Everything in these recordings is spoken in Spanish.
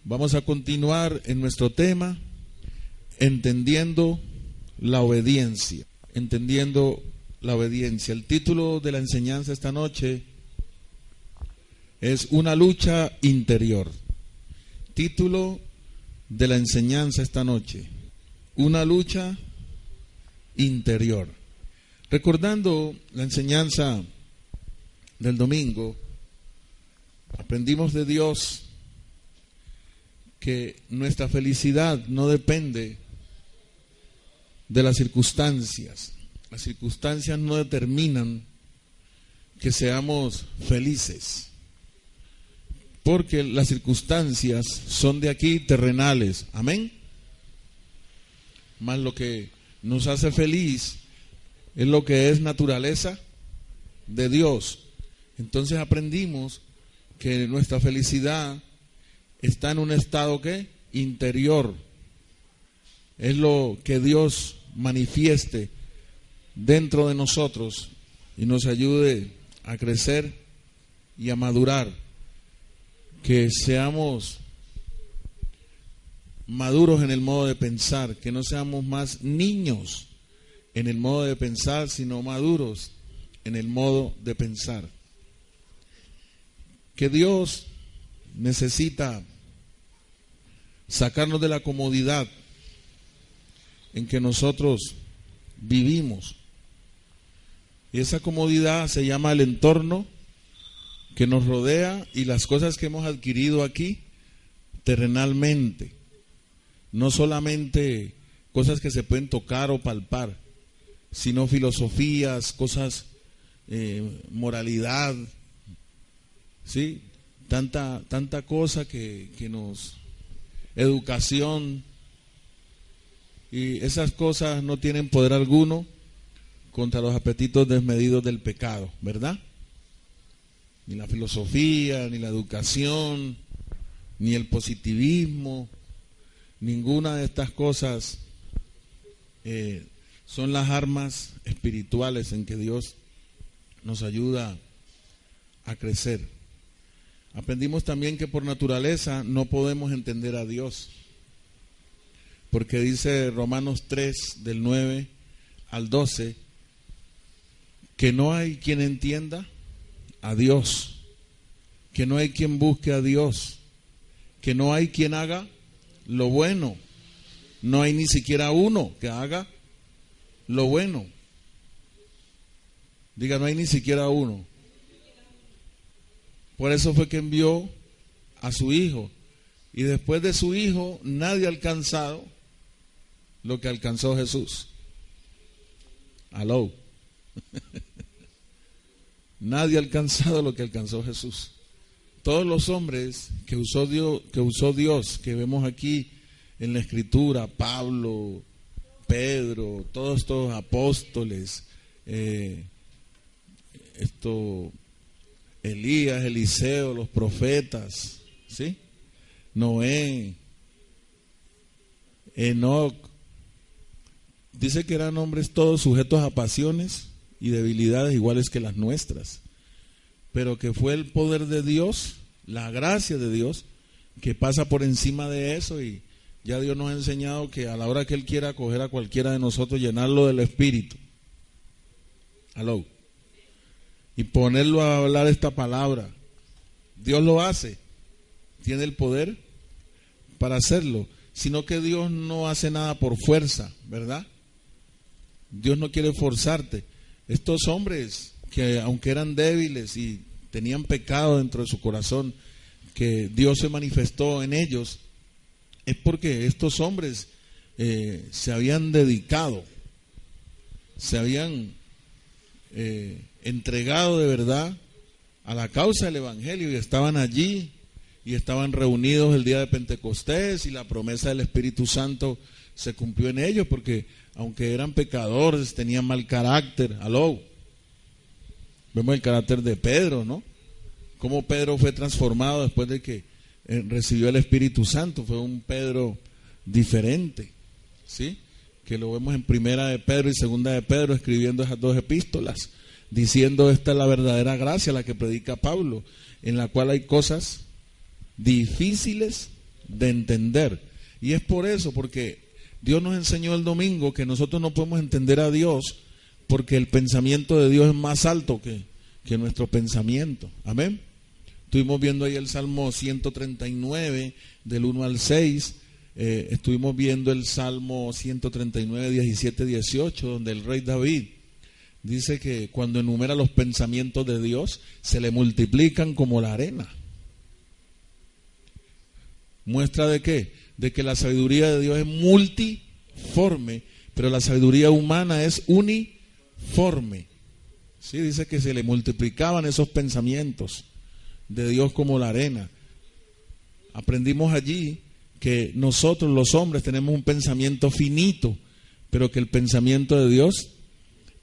Vamos a continuar en nuestro tema, entendiendo la obediencia. Entendiendo la obediencia. El título de la enseñanza esta noche es Una lucha interior. Título de la enseñanza esta noche: Una lucha interior. Recordando la enseñanza del domingo, aprendimos de Dios que nuestra felicidad no depende de las circunstancias. Las circunstancias no determinan que seamos felices, porque las circunstancias son de aquí, terrenales. Amén. Más lo que nos hace feliz es lo que es naturaleza de Dios. Entonces aprendimos que nuestra felicidad está en un estado ¿qué? Interior. Es lo que Dios manifieste dentro de nosotros y nos ayude a crecer y a madurar. Que seamos maduros en el modo de pensar, que no seamos más niños en el modo de pensar, sino maduros en el modo de pensar. Que Dios necesita sacarnos de la comodidad en que nosotros vivimos. Y esa comodidad se llama el entorno que nos rodea y las cosas que hemos adquirido aquí terrenalmente. No solamente cosas que se pueden tocar o palpar, sino filosofías, cosas, moralidad, ¿sí? Tanta cosa que nos... educación, y esas cosas no tienen poder alguno contra los apetitos desmedidos del pecado, ¿verdad? Ni la filosofía, ni la educación, ni el positivismo, ninguna de estas cosas son las armas espirituales en que Dios nos ayuda a crecer. Aprendimos también que por naturaleza no podemos entender a Dios, porque dice Romanos 3, del 9 al 12, que no hay quien entienda a Dios, que no hay quien busque a Dios, que no hay quien haga lo bueno, no hay ni siquiera uno que haga lo bueno. Diga, no hay ni siquiera uno. Por eso fue que envió a su Hijo, y después de su Hijo nadie ha alcanzado lo que alcanzó Jesús. Aló. Nadie ha alcanzado lo que alcanzó Jesús. Todos los hombres que usó Dios, que vemos aquí en la Escritura, Pablo, Pedro, todos estos apóstoles, Elías, Eliseo, los profetas, ¿sí? Noé, Enoc, dice que eran hombres todos sujetos a pasiones y debilidades iguales que las nuestras, pero que fue el poder de Dios, la gracia de Dios, que pasa por encima de eso, y ya Dios nos ha enseñado que a la hora que Él quiera coger a cualquiera de nosotros, llenarlo del Espíritu, aló, y ponerlo a hablar esta palabra, Dios lo hace, tiene el poder para hacerlo, sino que Dios no hace nada por fuerza, ¿verdad? Dios no quiere forzarte. Estos hombres que aunque eran débiles y tenían pecado dentro de su corazón, que Dios se manifestó en ellos, es porque estos hombres se habían dedicado, se habían entregado de verdad a la causa del Evangelio, y estaban allí y estaban reunidos el día de Pentecostés, y la promesa del Espíritu Santo se cumplió en ellos, porque aunque eran pecadores, tenían mal carácter. Aló, vemos el carácter de Pedro, ¿no? Cómo Pedro fue transformado después de que recibió el Espíritu Santo. Fue un Pedro diferente, ¿sí? Que lo vemos en Primera de Pedro y Segunda de Pedro, escribiendo esas dos epístolas, diciendo: esta es la verdadera gracia, la que predica Pablo, en la cual hay cosas difíciles de entender. Y es por eso, porque Dios nos enseñó el domingo que nosotros no podemos entender a Dios porque el pensamiento de Dios es más alto que nuestro pensamiento. Amén. Estuvimos viendo ahí el Salmo 139, del 1 al 6. Estuvimos viendo el Salmo 139, 17, 18, donde el rey David dice que cuando enumera los pensamientos de Dios, se le multiplican como la arena. ¿Muestra de qué? De que la sabiduría de Dios es multiforme, pero la sabiduría humana es uniforme. Sí, dice que se le multiplicaban esos pensamientos de Dios como la arena. Aprendimos allí que nosotros los hombres tenemos un pensamiento finito, pero que el pensamiento de Dios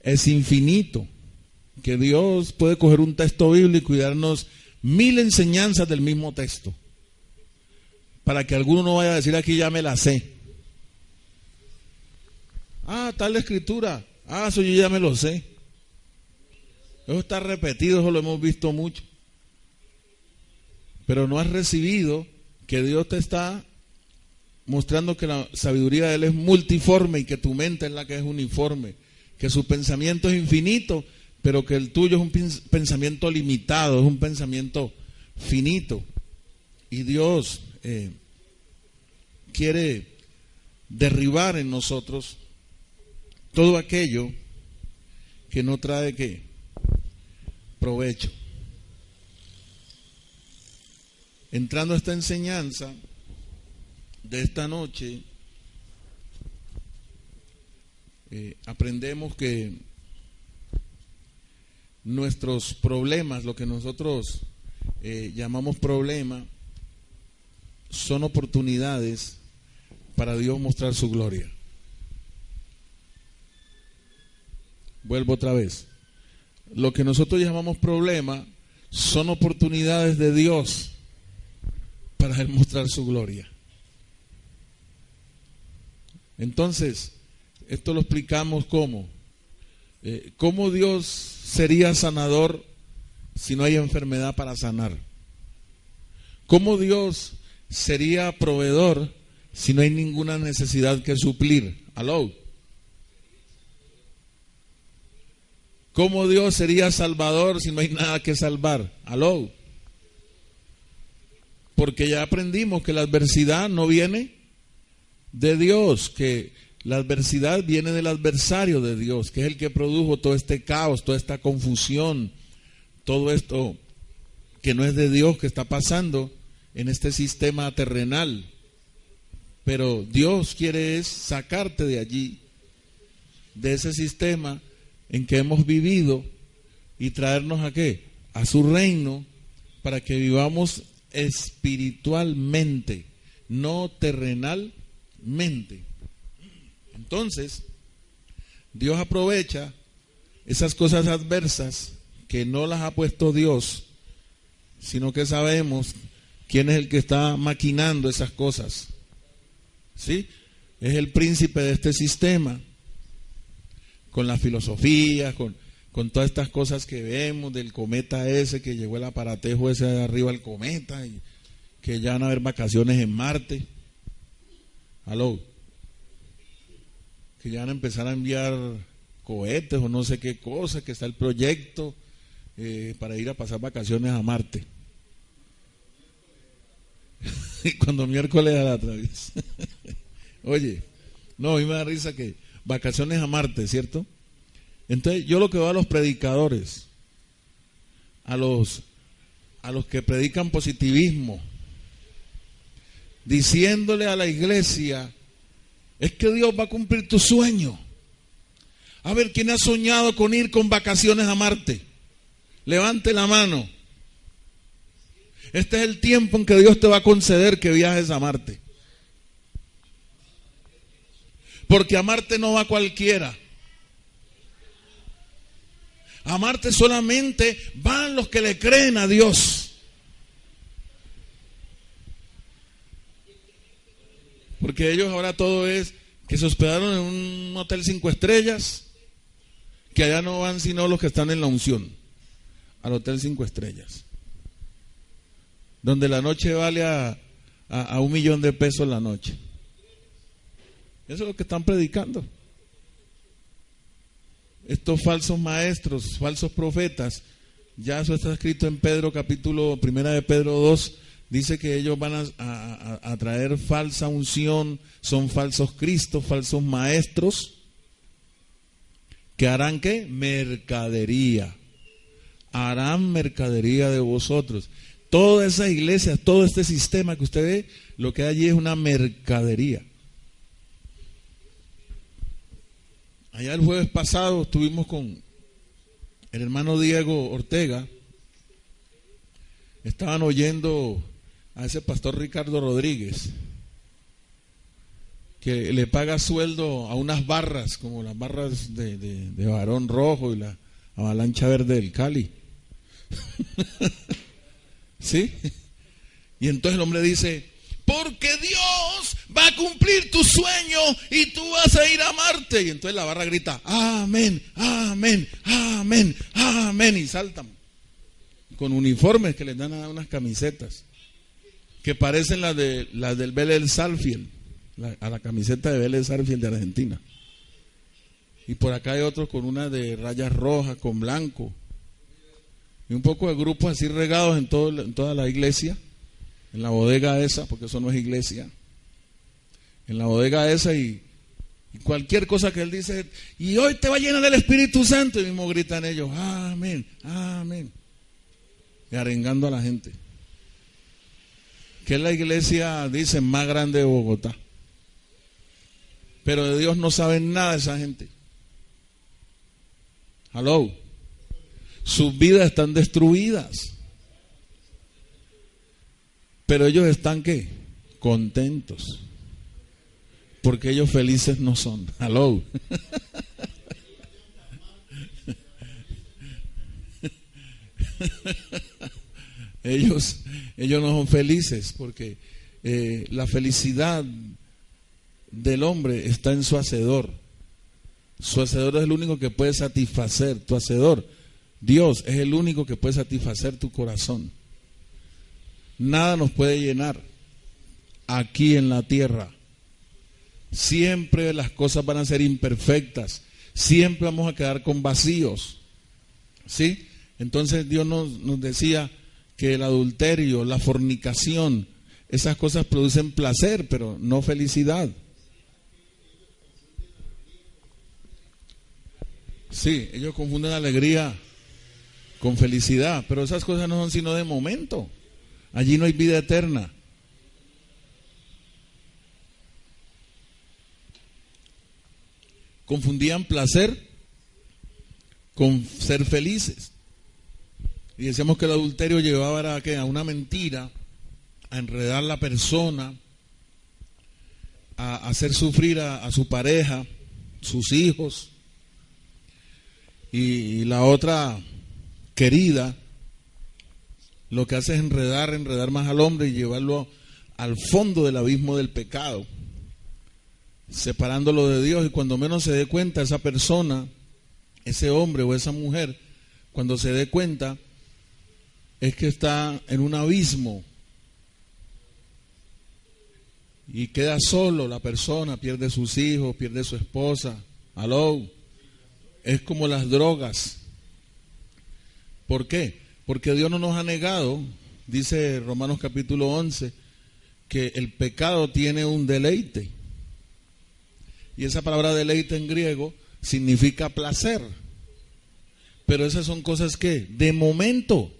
es infinito. Que Dios puede coger un texto bíblico y darnos 1000 enseñanzas del mismo texto, para que alguno no vaya a decir aquí ya me la sé. Tal escritura, eso yo ya me lo sé. Eso está repetido, eso lo hemos visto mucho. Pero no has recibido que Dios te está mostrando que la sabiduría de Él es multiforme y que tu mente es la que es uniforme, que su pensamiento es infinito, pero que el tuyo es un pensamiento limitado, es un pensamiento finito. Y Dios quiere derribar en nosotros todo aquello que no trae ¿qué? Provecho. Entrando a esta enseñanza de esta noche, aprendemos que nuestros problemas, lo que nosotros llamamos problema, son oportunidades para Dios mostrar su gloria. Vuelvo otra vez. Lo que nosotros llamamos problema son oportunidades de Dios para Él mostrar su gloria. Entonces, esto lo explicamos como ¿cómo Dios sería sanador si no hay enfermedad para sanar? ¿Cómo Dios sería proveedor si no hay ninguna necesidad que suplir? ¿Aló? ¿Cómo Dios sería salvador si no hay nada que salvar? ¿Aló? Porque ya aprendimos que la adversidad no viene de Dios, que la adversidad viene del adversario de Dios, que es el que produjo todo este caos, toda esta confusión, todo esto que no es de Dios que está pasando en este sistema terrenal. Pero Dios quiere es sacarte de allí, de ese sistema en que hemos vivido, y traernos ¿a qué? A su reino, para que vivamos espiritualmente, no terrenalmente. Entonces, Dios aprovecha esas cosas adversas que no las ha puesto Dios, sino que sabemos quién es el que está maquinando esas cosas. ¿Sí? Es el príncipe de este sistema, con las filosofías, con todas estas cosas que vemos del cometa ese, que llegó el aparatejo ese de arriba al cometa, y que ya van a haber vacaciones en Marte. ¿Aló? Que ya van a empezar a enviar cohetes o no sé qué cosa, que está el proyecto para ir a pasar vacaciones a Marte. Y cuando miércoles a la otra vez. Oye, no, a mí me da risa que vacaciones a Marte, ¿cierto? Entonces yo lo que veo a los predicadores, a los que predican positivismo, diciéndole a la iglesia, es que Dios va a cumplir tu sueño. A ver, ¿quién ha soñado con ir con vacaciones a Marte? Levante la mano. Este es el tiempo en que Dios te va a conceder que viajes a Marte. Porque a Marte no va cualquiera. A Marte solamente van los que le creen a Dios. Porque ellos ahora todo es que se hospedaron en un hotel 5 estrellas, que allá no van sino los que están en la unción, al hotel 5 estrellas. Donde la noche vale a a 1 millón de pesos la noche. Eso es lo que están predicando. Estos falsos maestros, falsos profetas, ya eso está escrito en Pedro capítulo 1 de Pedro 2, dice que ellos van a traer falsa unción, son falsos cristos, falsos maestros, que harán ¿qué? Mercadería. Harán mercadería de vosotros. Todas esas iglesias, todo este sistema que usted ve, lo que hay allí es una mercadería. Allá el jueves pasado estuvimos con el hermano Diego Ortega. Estaban oyendo a ese pastor Ricardo Rodríguez, que le paga sueldo a unas barras, como las barras de Barón Rojo y la Avalancha Verde del Cali. ¿Sí? Y entonces el hombre dice, porque Dios va a cumplir tu sueño y tú vas a ir a Marte. Y entonces la barra grita, amén, amén, amén, amén. Y saltan con uniformes que les dan a unas camisetas que parecen las del Vélez Sarsfield, a la camiseta de Vélez Sarsfield de Argentina. Y por acá hay otros con una de rayas rojas con blanco. Y un poco de grupos así regados en toda la iglesia, en la bodega esa, porque eso no es iglesia. En la bodega esa y cualquier cosa que él dice, y hoy te va a llenar el Espíritu Santo, y mismo gritan ellos, amén, amén. Y arengando a la gente. Que es la iglesia, dicen, más grande de Bogotá. Pero de Dios no saben nada esa gente. Hello. Sus vidas están destruidas. Pero ellos están ¿qué? Contentos. Porque ellos felices no son. Hello. Ellos no son felices porque la felicidad del hombre está en su hacedor. Su hacedor es el único que puede satisfacer. Tu hacedor, Dios, es el único que puede satisfacer tu corazón. Nada nos puede llenar aquí en la tierra. Siempre las cosas van a ser imperfectas. Siempre vamos a quedar con vacíos. ¿Sí? Entonces Dios nos decía que el adulterio, la fornicación, esas cosas producen placer, pero no felicidad. Sí, ellos confunden alegría con felicidad, pero esas cosas no son sino de momento. Allí no hay vida eterna. Confundían placer con ser felices. Y decíamos que el adulterio llevaba a una mentira, a enredar a la persona, a hacer sufrir a su pareja, sus hijos. Y la otra querida, lo que hace es enredar más al hombre y llevarlo al fondo del abismo del pecado, separándolo de Dios. Y cuando menos se dé cuenta esa persona, ese hombre o esa mujer, cuando se dé cuenta, es que está en un abismo y queda solo la persona, pierde sus hijos, pierde su esposa. Aló. Es como las drogas. ¿Por qué? Porque Dios no nos ha negado, dice Romanos capítulo 11, que el pecado tiene un deleite. Y esa palabra deleite en griego significa placer. Pero esas son cosas que, de momento,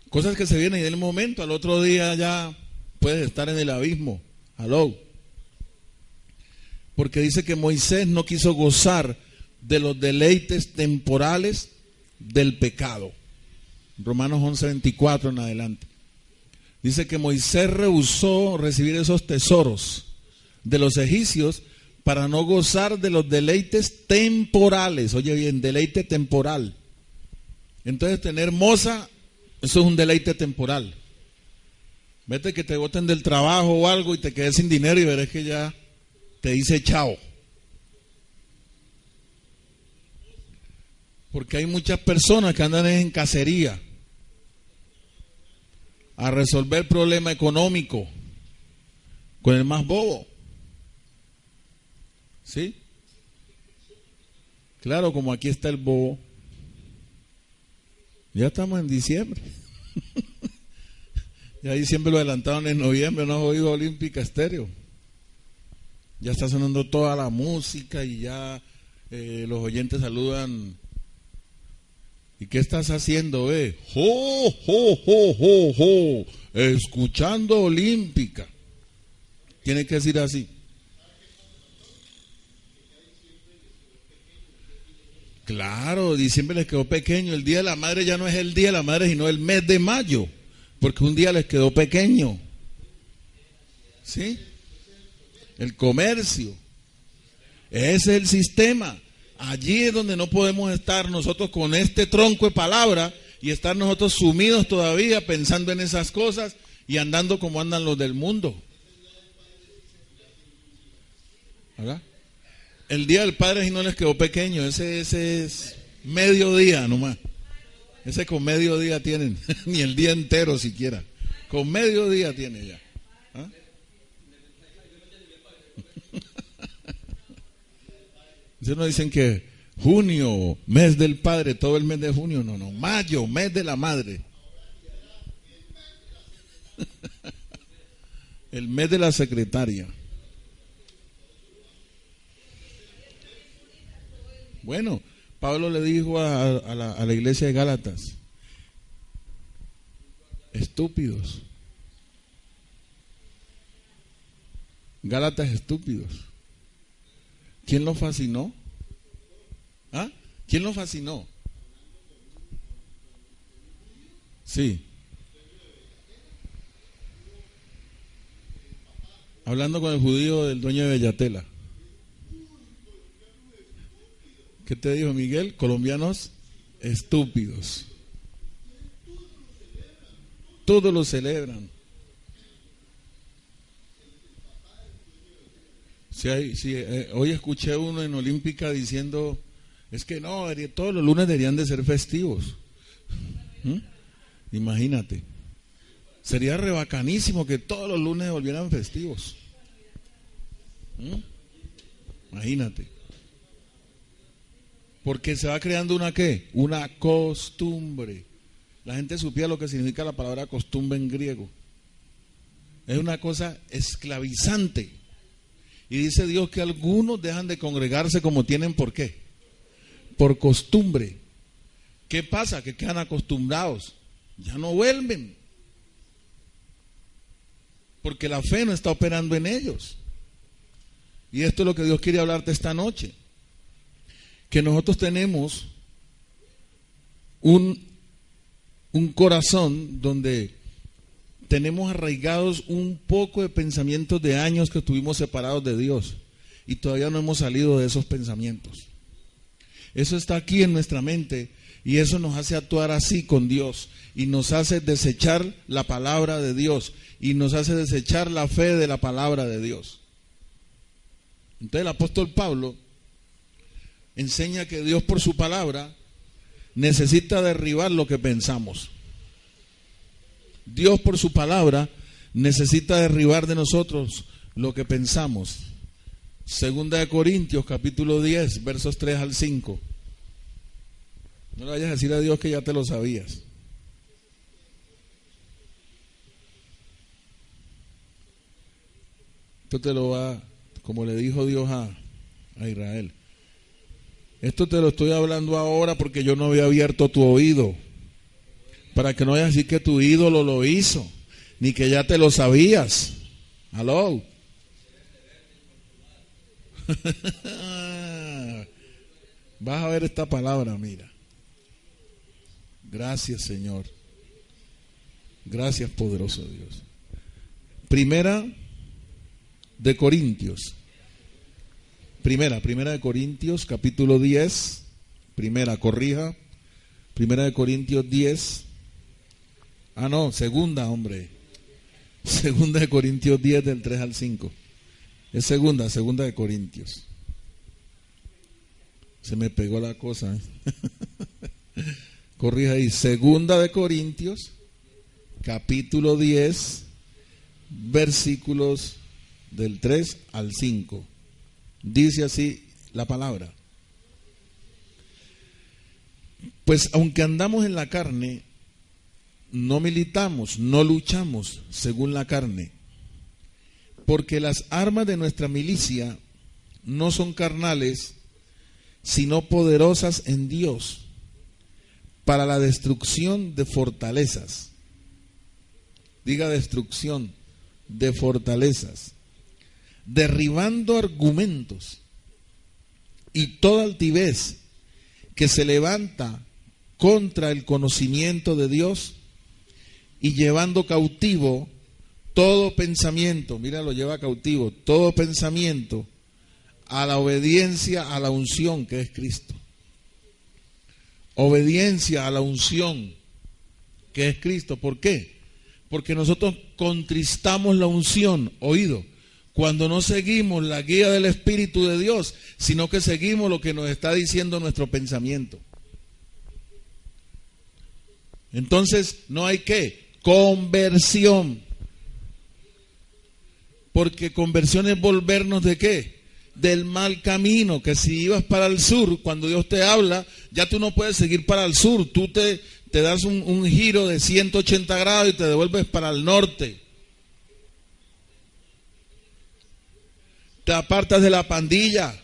cosas que se vienen y del momento, al otro día ya puedes estar en el abismo. Aló. Porque dice que Moisés no quiso gozar de los deleites temporales del pecado. Romanos 11:24 en adelante. Dice que Moisés rehusó recibir esos tesoros de los egipcios para no gozar de los deleites temporales. Oye bien, deleite temporal. Entonces tener moza, eso es un deleite temporal. Vete que te boten del trabajo o algo y te quedes sin dinero y verás que ya te dice chao. Porque hay muchas personas que andan en cacería. a resolver el problema económico con el más bobo. ¿Sí? Claro, como aquí está el bobo. Ya estamos en diciembre. Ya diciembre lo adelantaron en noviembre, no has oído Olímpica Estéreo. Ya está sonando toda la música y ya los oyentes saludan. ¿Y qué estás haciendo, ¡Jo, jo, jo, jo, jo! Escuchando Olímpica. Tiene que decir así. Claro, diciembre les quedó pequeño. El Día de la Madre ya no es el Día de la Madre, sino el mes de mayo. Porque un día les quedó pequeño. ¿Sí? El comercio. Ese es el sistema. Allí es donde no podemos estar nosotros con este tronco de palabra y estar nosotros sumidos todavía pensando en esas cosas y andando como andan los del mundo. ¿Verdad? El Día del Padre si no les quedó pequeño, ese es mediodía nomás. Ese con mediodía tienen, ni el día entero siquiera. Con mediodía tiene ya. ¿Ah? Entonces no dicen que junio, mes del padre, todo el mes de junio. No, mayo, mes de la madre. El mes de la secretaria. Bueno, Pablo le dijo a la iglesia de Gálatas, estúpidos. Gálatas estúpidos. ¿Quién los fascinó? ¿Ah? ¿Quién los fascinó? Sí. Hablando con el judío del dueño de Bellatela. ¿Qué te dijo Miguel? Colombianos estúpidos. Todos lo celebran. Hoy escuché uno en Olímpica diciendo, es que no, todos los lunes deberían de ser festivos. Imagínate. Sería rebacanísimo que todos los lunes volvieran festivos. Imagínate. Porque se va creando una ¿qué? Una costumbre. La gente supiera lo que significa la palabra costumbre en griego. Es una cosa esclavizante. Y dice Dios que algunos dejan de congregarse como tienen, ¿por qué? Por costumbre. ¿Qué pasa? Que quedan acostumbrados. Ya no vuelven. Porque la fe no está operando en ellos. Y esto es lo que Dios quiere hablarte esta noche. Que nosotros tenemos un corazón donde tenemos arraigados un poco de pensamientos de años que estuvimos separados de Dios y todavía no hemos salido de esos pensamientos. Eso está aquí en nuestra mente y eso nos hace actuar así con Dios y nos hace desechar la palabra de Dios y nos hace desechar la fe de la palabra de Dios. Entonces el apóstol Pablo enseña que Dios por su palabra necesita derribar lo que pensamos. Dios por su palabra necesita derribar de nosotros lo que pensamos. Segunda de Corintios capítulo 10 versos 3 al 5. No le vayas a decir a Dios que ya te lo sabías. Esto te lo va, como le dijo Dios a Israel. Esto te lo estoy hablando ahora porque yo no había abierto tu oído. Para que no vayas a decir que tu ídolo lo hizo, ni que ya te lo sabías. ¿Aló? Vas a ver esta palabra, mira. Gracias, Señor. Gracias, poderoso Dios. Primera de Corintios. Primera de Corintios, capítulo 10. Primera de Corintios 10. Segunda, hombre. Segunda de Corintios 10 del 3 al 5. Es segunda de Corintios. Se me pegó la cosa. Corrija ahí. Segunda de Corintios capítulo 10, versículos del 3 al 5. Dice así la palabra: pues aunque andamos en la carne, no militamos, no luchamos según la carne, porque las armas de nuestra milicia no son carnales, sino poderosas en Dios para la destrucción de fortalezas. Diga destrucción de fortalezas, derribando argumentos y toda altivez que se levanta contra el conocimiento de Dios, y llevando cautivo todo pensamiento, mira, lo lleva cautivo, todo pensamiento a la obediencia a la unción que es Cristo. Obediencia a la unción que es Cristo. ¿Por qué? Porque nosotros contristamos la unción, oído, cuando no seguimos la guía del Espíritu de Dios, sino que seguimos lo que nos está diciendo nuestro pensamiento. Entonces no hay ¿qué? Conversión. Porque conversión es volvernos ¿de qué? Del mal camino. Que si ibas para el sur, cuando Dios te habla, ya tú no puedes seguir para el sur. Tú te das un giro de 180 grados y te devuelves para el norte. Te apartas de la pandilla.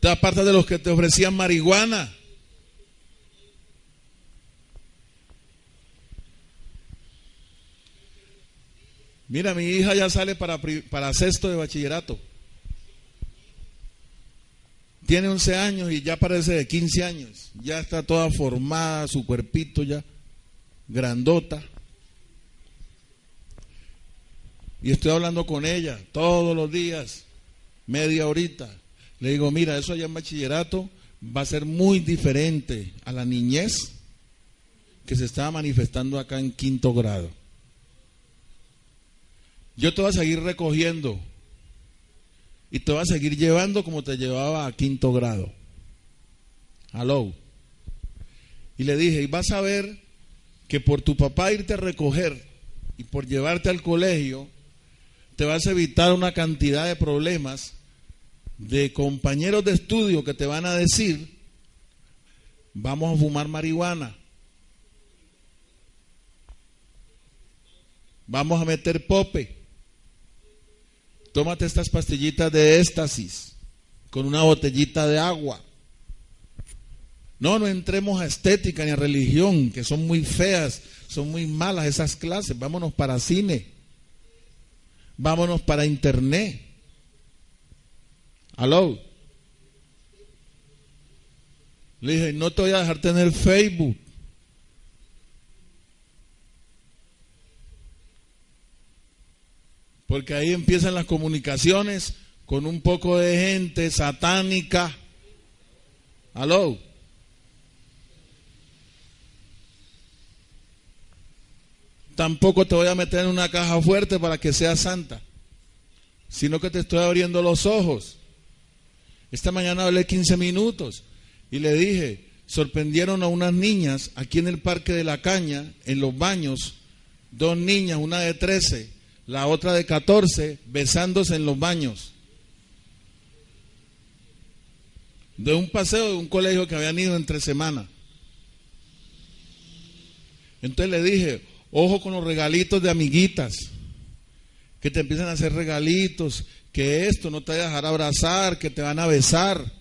Te apartas de los que te ofrecían marihuana. Mira, mi hija ya sale para sexto de bachillerato. Tiene 11 años y ya parece de 15 años. Ya está toda formada, su cuerpito ya grandota. Y estoy hablando con ella todos los días, media horita. Le digo, mira, eso allá en bachillerato va a ser muy diferente a la niñez que se estaba manifestando acá en quinto grado. Yo te voy a seguir recogiendo y te voy a seguir llevando como te llevaba a quinto grado. Aló. Y le dije, y vas a ver que por tu papá irte a recoger y por llevarte al colegio, te vas a evitar una cantidad de problemas de compañeros de estudio que te van a decir, vamos a fumar marihuana, vamos a meter pope, tómate estas pastillitas de éxtasis con una botellita de agua. No entremos a estética ni a religión, que son muy feas, son muy malas esas clases. Vámonos para cine, vámonos para internet. Aló. Le dije, no te voy a dejar tener Facebook. Porque ahí empiezan las comunicaciones con un poco de gente satánica. Aló. Tampoco te voy a meter en una caja fuerte para que seas santa, sino que te estoy abriendo los ojos. Esta mañana hablé 15 minutos y le dije, sorprendieron a unas niñas aquí en el Parque de la Caña, en los baños, 2 niñas, una de 13, la otra de 14, besándose en los baños. De un paseo de un colegio que habían ido entre semana. Entonces le dije, ojo con los regalitos de amiguitas, que te empiezan a hacer regalitos, que esto no te va a dejar abrazar, que te van a besar,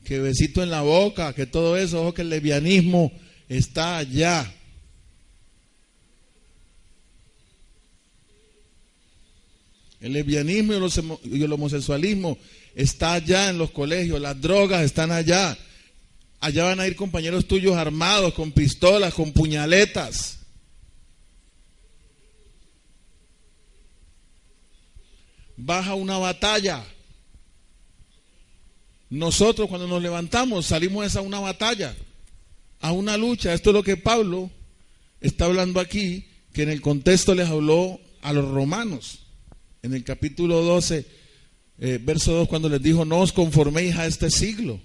que besito en la boca, que todo eso. Ojo que el lesbianismo está allá. El lesbianismo y el homosexualismo está allá en los colegios, las drogas están allá. Allá van a ir compañeros tuyos armados, con pistolas, con puñaletas. Baja una batalla. Nosotros cuando nos levantamos salimos a una batalla, a una lucha. Esto es lo que Pablo está hablando aquí, que en el contexto les habló a los romanos. En el capítulo 12, verso 2, cuando les dijo, no os conforméis a este siglo.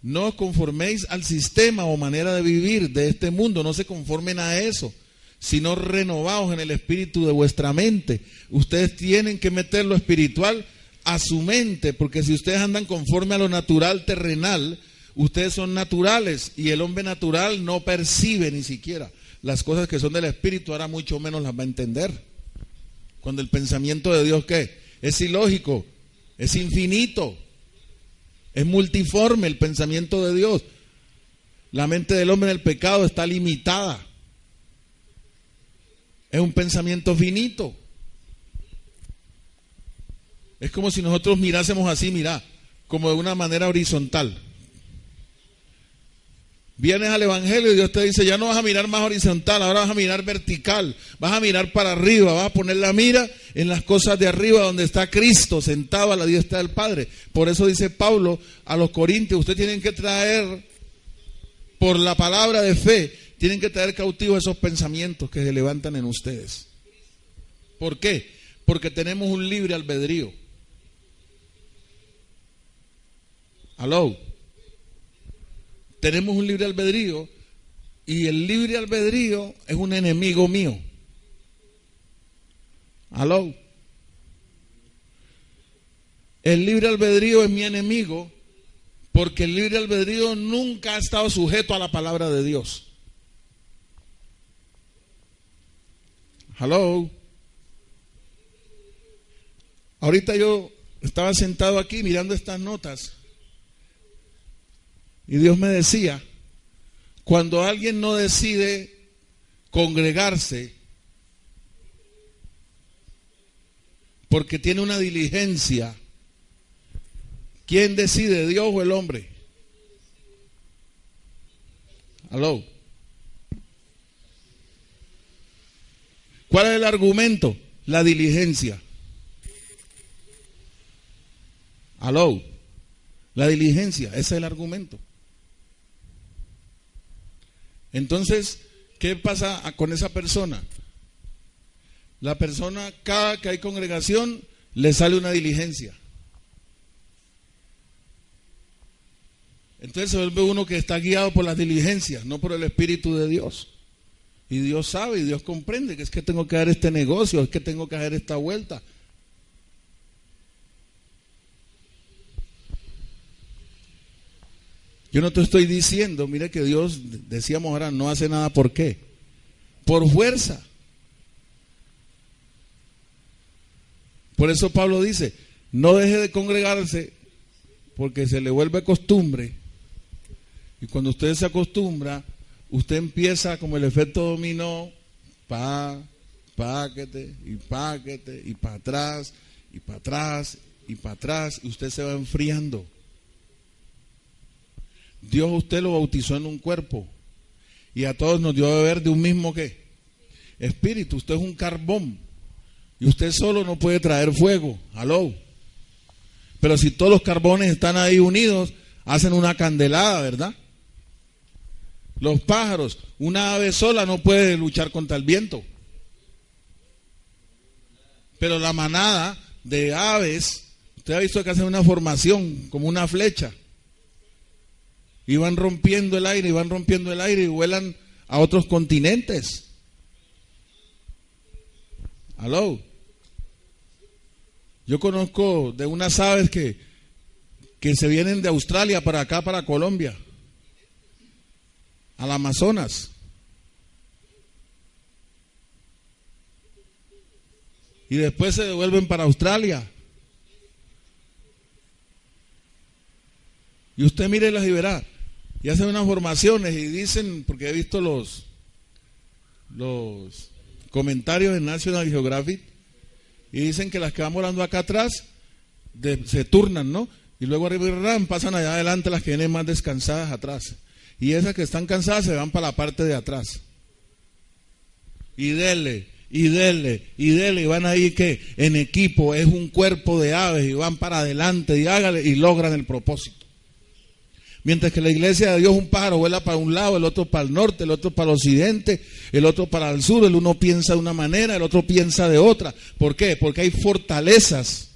No os conforméis al sistema o manera de vivir de este mundo, no se conformen a eso, sino renovaos en el espíritu de vuestra mente. Ustedes tienen que meter lo espiritual a su mente, porque si ustedes andan conforme a lo natural terrenal, ustedes son naturales y el hombre natural no percibe ni siquiera las cosas que son del espíritu, ahora mucho menos las va a entender. Cuando el pensamiento de Dios, ¿qué? Es ilógico, es infinito, es multiforme el pensamiento de Dios. La mente del hombre en el pecado está limitada. Es un pensamiento finito. Es como si nosotros mirásemos así, mirá, como de una manera horizontal. Vienes al evangelio y Dios te dice, ya no vas a mirar más horizontal, ahora vas a mirar vertical, vas a mirar para arriba, vas a poner la mira en las cosas de arriba donde está Cristo sentado a la diestra del Padre. Por eso dice Pablo a los corintios, ustedes tienen que traer, por la palabra de fe, tienen que traer cautivos esos pensamientos que se levantan en ustedes. ¿Por qué? Porque tenemos un libre albedrío. ¿Aló? Tenemos un libre albedrío y el libre albedrío es un enemigo mío. ¿Aló? El libre albedrío es mi enemigo porque el libre albedrío nunca ha estado sujeto a la palabra de Dios. ¿Aló? Ahorita yo estaba sentado aquí mirando estas notas. Y Dios me decía, cuando alguien no decide congregarse porque tiene una diligencia, ¿quién decide, Dios o el hombre? ¿Aló? ¿Cuál es el argumento? La diligencia. ¿Aló? La diligencia, ese es el argumento. Entonces, ¿qué pasa con esa persona? La persona, cada que hay congregación, le sale una diligencia. Entonces se vuelve uno que está guiado por las diligencias, no por el Espíritu de Dios. Y Dios sabe y Dios comprende que es que tengo que dar este negocio, es que tengo que hacer esta vuelta. Yo no te estoy diciendo, mire que Dios, decíamos ahora, no hace nada, ¿por qué? Por fuerza. Por eso Pablo dice, no deje de congregarse porque se le vuelve costumbre. Y cuando usted se acostumbra, usted empieza como el efecto dominó, páquete, y para atrás, y para atrás, y para atrás, y usted se va enfriando. Dios a usted lo bautizó en un cuerpo y a todos nos dio a beber de un mismo ¿qué? Espíritu. Usted es un carbón y usted solo no puede traer fuego. ¿Aló? Pero si todos los carbones están ahí unidos, hacen una candelada, ¿verdad? Los pájaros, una ave sola no puede luchar contra el viento. Pero la manada de aves, usted ha visto que hacen una formación como una flecha. Y van rompiendo el aire, y vuelan a otros continentes. ¿Aló? Yo conozco de unas aves que se vienen de Australia para acá, para Colombia, al Amazonas. Y después se devuelven para Australia. Y usted mire las y verá. Y hacen unas formaciones y dicen, porque he visto los comentarios en National Geographic, y dicen que las que van volando acá atrás se turnan, ¿no? Y luego arriba pasan allá adelante las que vienen más descansadas atrás. Y esas que están cansadas se van para la parte de atrás. Y dele, y van ahí que en equipo, es un cuerpo de aves y van para adelante y hágale y logran el propósito. Mientras que la iglesia de Dios, un pájaro vuela para un lado, el otro para el norte, el otro para el occidente, el otro para el sur, el uno piensa de una manera, el otro piensa de otra. ¿Por qué? Porque hay fortalezas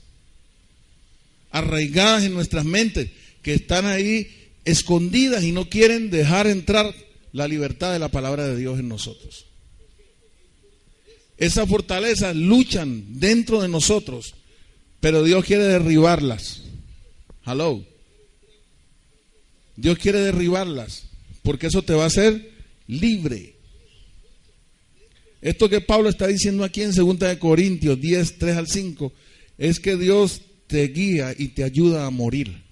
arraigadas en nuestras mentes que están ahí escondidas y no quieren dejar entrar la libertad de la palabra de Dios en nosotros. Esas fortalezas luchan dentro de nosotros, pero Dios quiere derribarlas. Hello. Dios quiere derribarlas, porque eso te va a hacer libre. Esto que Pablo está diciendo aquí en 2 Corintios 10, 3 al 5, es que Dios te guía y te ayuda a morir.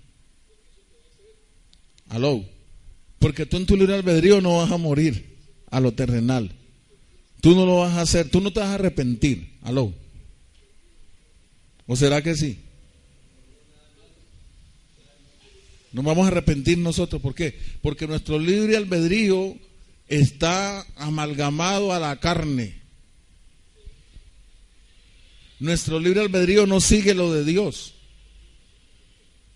Aló. Porque tú en tu libre albedrío no vas a morir a lo terrenal. Tú no lo vas a hacer, tú no te vas a arrepentir. Aló. ¿O será que sí? Nos vamos a arrepentir nosotros. ¿Por qué? Porque nuestro libre albedrío está amalgamado a la carne. Nuestro libre albedrío no sigue lo de Dios.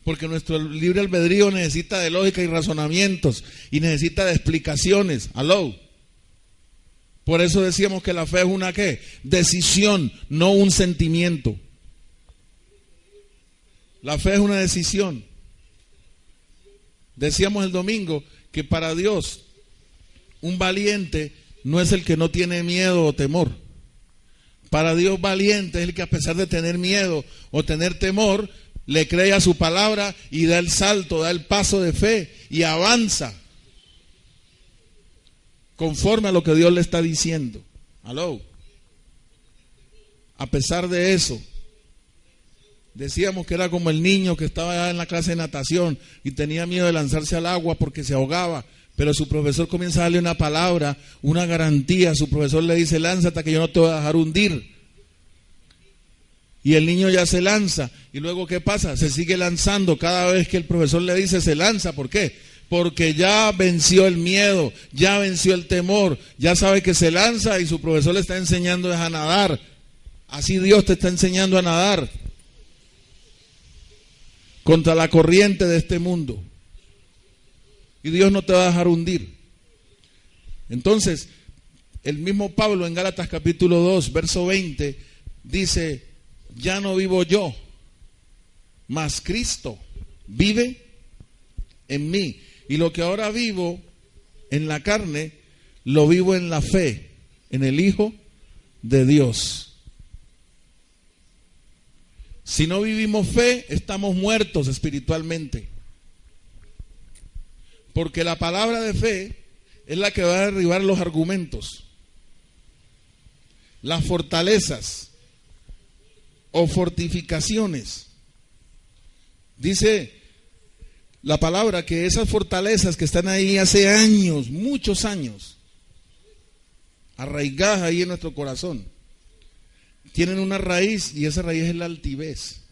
Porque nuestro libre albedrío necesita de lógica y razonamientos y necesita de explicaciones. Aló. Por eso decíamos que la fe es una ¿qué? Decisión, no un sentimiento. La fe es una decisión. Decíamos el domingo que para Dios un valiente no es el que no tiene miedo o temor. Para Dios valiente es el que a pesar de tener miedo o tener temor, le cree a su palabra y da el salto, da el paso de fe y avanza conforme a lo que Dios le está diciendo. Aló. A pesar de eso, decíamos que era como el niño que estaba allá en la clase de natación y tenía miedo de lanzarse al agua porque se ahogaba, pero su profesor comienza a darle una palabra, una garantía. Su profesor le dice: lánzate que yo no te voy a dejar hundir. Y el niño ya se lanza. Y luego ¿qué pasa? Se sigue lanzando cada vez que el profesor le dice se lanza. ¿Por qué? Porque ya venció el miedo, ya venció el temor, ya sabe que se lanza y su profesor le está enseñando a nadar. Así Dios te está enseñando a nadar contra la corriente de este mundo. Y Dios no te va a dejar hundir. Entonces, el mismo Pablo en Gálatas capítulo 2, verso 20, dice: ya no vivo yo, mas Cristo vive en mí. Y lo que ahora vivo en la carne, lo vivo en la fe, en el Hijo de Dios. Si no vivimos fe, estamos muertos espiritualmente. Porque la palabra de fe es la que va a derribar los argumentos, las fortalezas o fortificaciones. Dice la palabra que esas fortalezas que están ahí hace años, muchos años, arraigadas ahí en nuestro corazón, tienen una raíz, y esa raíz es la altivez.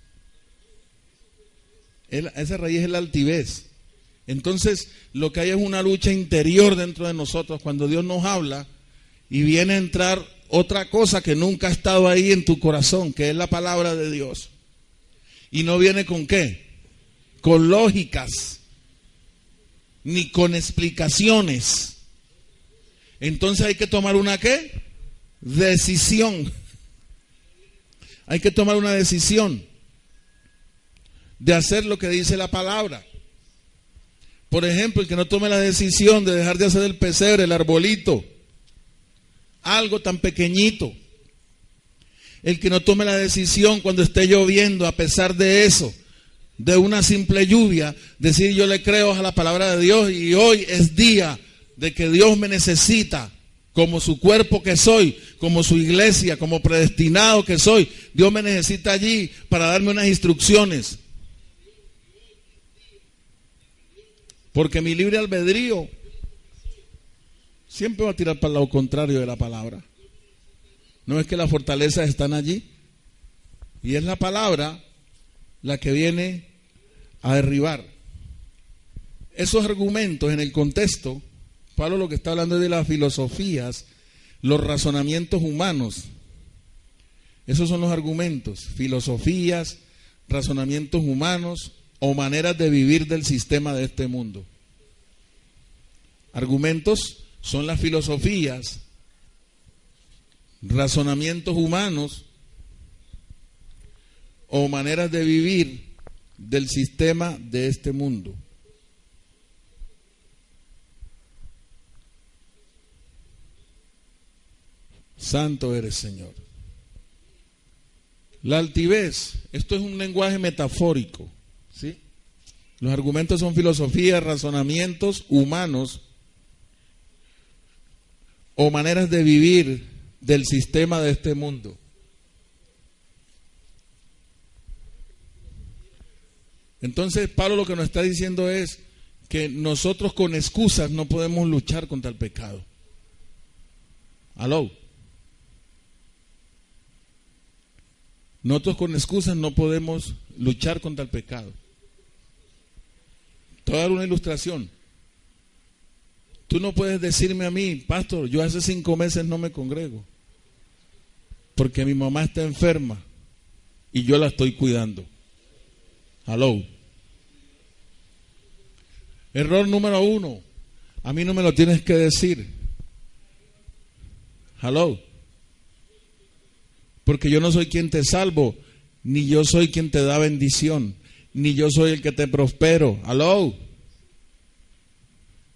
Esa raíz es la altivez. Entonces, lo que hay es una lucha interior dentro de nosotros cuando Dios nos habla y viene a entrar otra cosa que nunca ha estado ahí en tu corazón, que es la palabra de Dios. Y no viene con ¿qué? Con lógicas, ni con explicaciones. Entonces hay que tomar una ¿qué? Decisión. Hay que tomar una decisión de hacer lo que dice la palabra. Por ejemplo, el que no tome la decisión de dejar de hacer el pesebre, el arbolito, algo tan pequeñito. El que no tome la decisión cuando esté lloviendo, a pesar de eso, de una simple lluvia, decir: yo le creo a la palabra de Dios y hoy es día de que Dios me necesita como su cuerpo que soy, como su iglesia, como predestinado que soy. Dios me necesita allí para darme unas instrucciones. Porque mi libre albedrío siempre va a tirar para el lado contrario de la palabra. No es que las fortalezas están allí. Y es la palabra la que viene a derribar. Esos argumentos en el contexto, Pablo lo que está hablando es de las filosofías, los razonamientos humanos. Esos son los argumentos, filosofías, razonamientos humanos o maneras de vivir del sistema de este mundo. Argumentos son las filosofías, razonamientos humanos o maneras de vivir del sistema de este mundo. Santo eres, Señor. La altivez, esto es un lenguaje metafórico, ¿sí? Los argumentos son filosofías, razonamientos humanos o maneras de vivir del sistema de este mundo. Entonces Pablo lo que nos está diciendo es que nosotros con excusas no podemos luchar contra el pecado. ¿Aló? Nosotros con excusas no podemos luchar contra el pecado. Te voy a dar una ilustración. Tú no puedes decirme a mí, pastor, yo hace 5 meses no me congrego porque mi mamá está enferma y yo la estoy cuidando. Hello. Error número 1. A mí no me lo tienes que decir. Hello. Porque yo no soy quien te salvo, ni yo soy quien te da bendición, ni yo soy el que te prospero. Hello.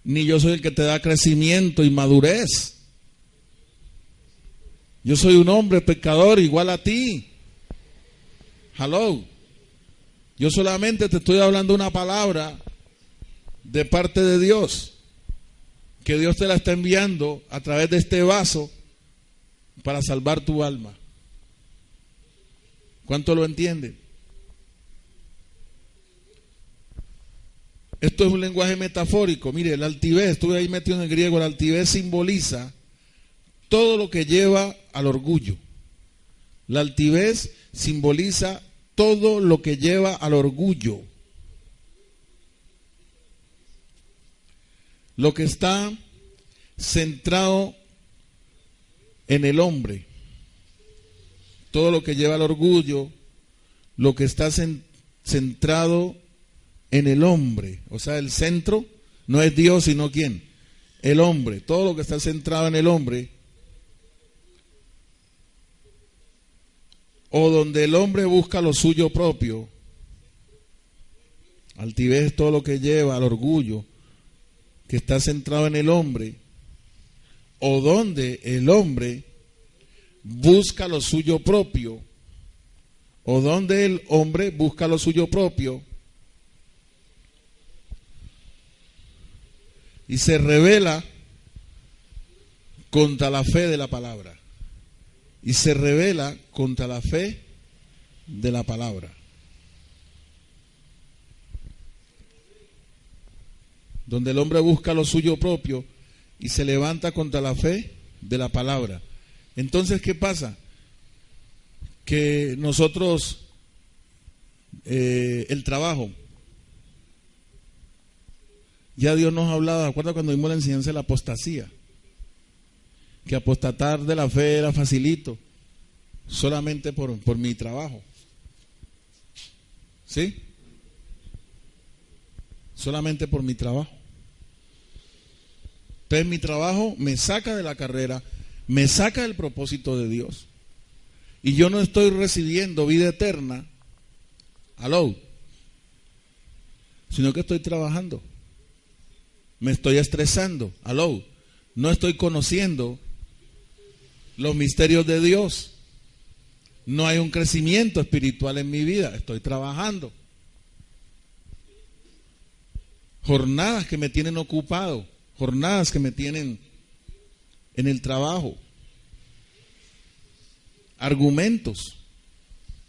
Ni yo soy el que te da crecimiento y madurez. Yo soy un hombre pecador igual a ti. Hello. Yo solamente te estoy hablando una palabra de parte de Dios, que Dios te la está enviando a través de este vaso para salvar tu alma. ¿Cuánto lo entienden? Esto es un lenguaje metafórico. Mire, la altivez, estuve ahí metido en el griego, la altivez simboliza todo lo que lleva al orgullo. La altivez simboliza todo lo que lleva al orgullo. Lo que está centrado en el hombre. Todo lo que lleva al orgullo, lo que está centrado en el hombre. O sea, el centro no es Dios, sino ¿quién? El hombre. Todo lo que está centrado en el hombre, o donde el hombre busca lo suyo propio. Altivez es todo lo que lleva al orgullo, que está centrado en el hombre, o donde el hombre busca lo suyo propio, o donde el hombre busca lo suyo propio y se rebela contra la fe de la palabra. Y se rebela contra la fe de la palabra. Donde el hombre busca lo suyo propio y se levanta contra la fe de la palabra. Entonces, ¿qué pasa? Que nosotros, el trabajo, ya Dios nos ha hablado. ¿De acuerdo cuando vimos la enseñanza de la apostasía? Que apostatar de la fe era facilito, solamente por mi trabajo. ¿Sí? Solamente por mi trabajo. Entonces mi trabajo me saca de la carrera, me saca del propósito de Dios. Y yo no estoy recibiendo vida eterna, aló, sino que estoy trabajando. Me estoy estresando, aló. No estoy conociendo los misterios de Dios. No hay un crecimiento espiritual en mi vida. Estoy trabajando. Jornadas que me tienen ocupado. Jornadas que me tienen en el trabajo. Argumentos.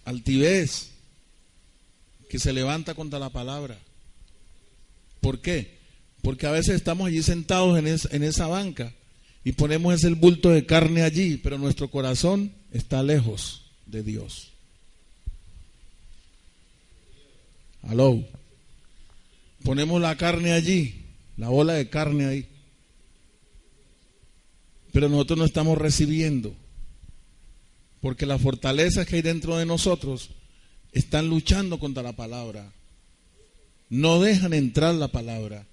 Altivez que se levanta contra la palabra. ¿Por qué? Porque a veces estamos allí sentados en esa banca y ponemos ese bulto de carne allí, pero nuestro corazón está lejos de Dios. Aló. Ponemos la carne allí, la bola de carne ahí, pero nosotros no estamos recibiendo, porque las fortalezas que hay dentro de nosotros están luchando contra la palabra. No dejan entrar la palabra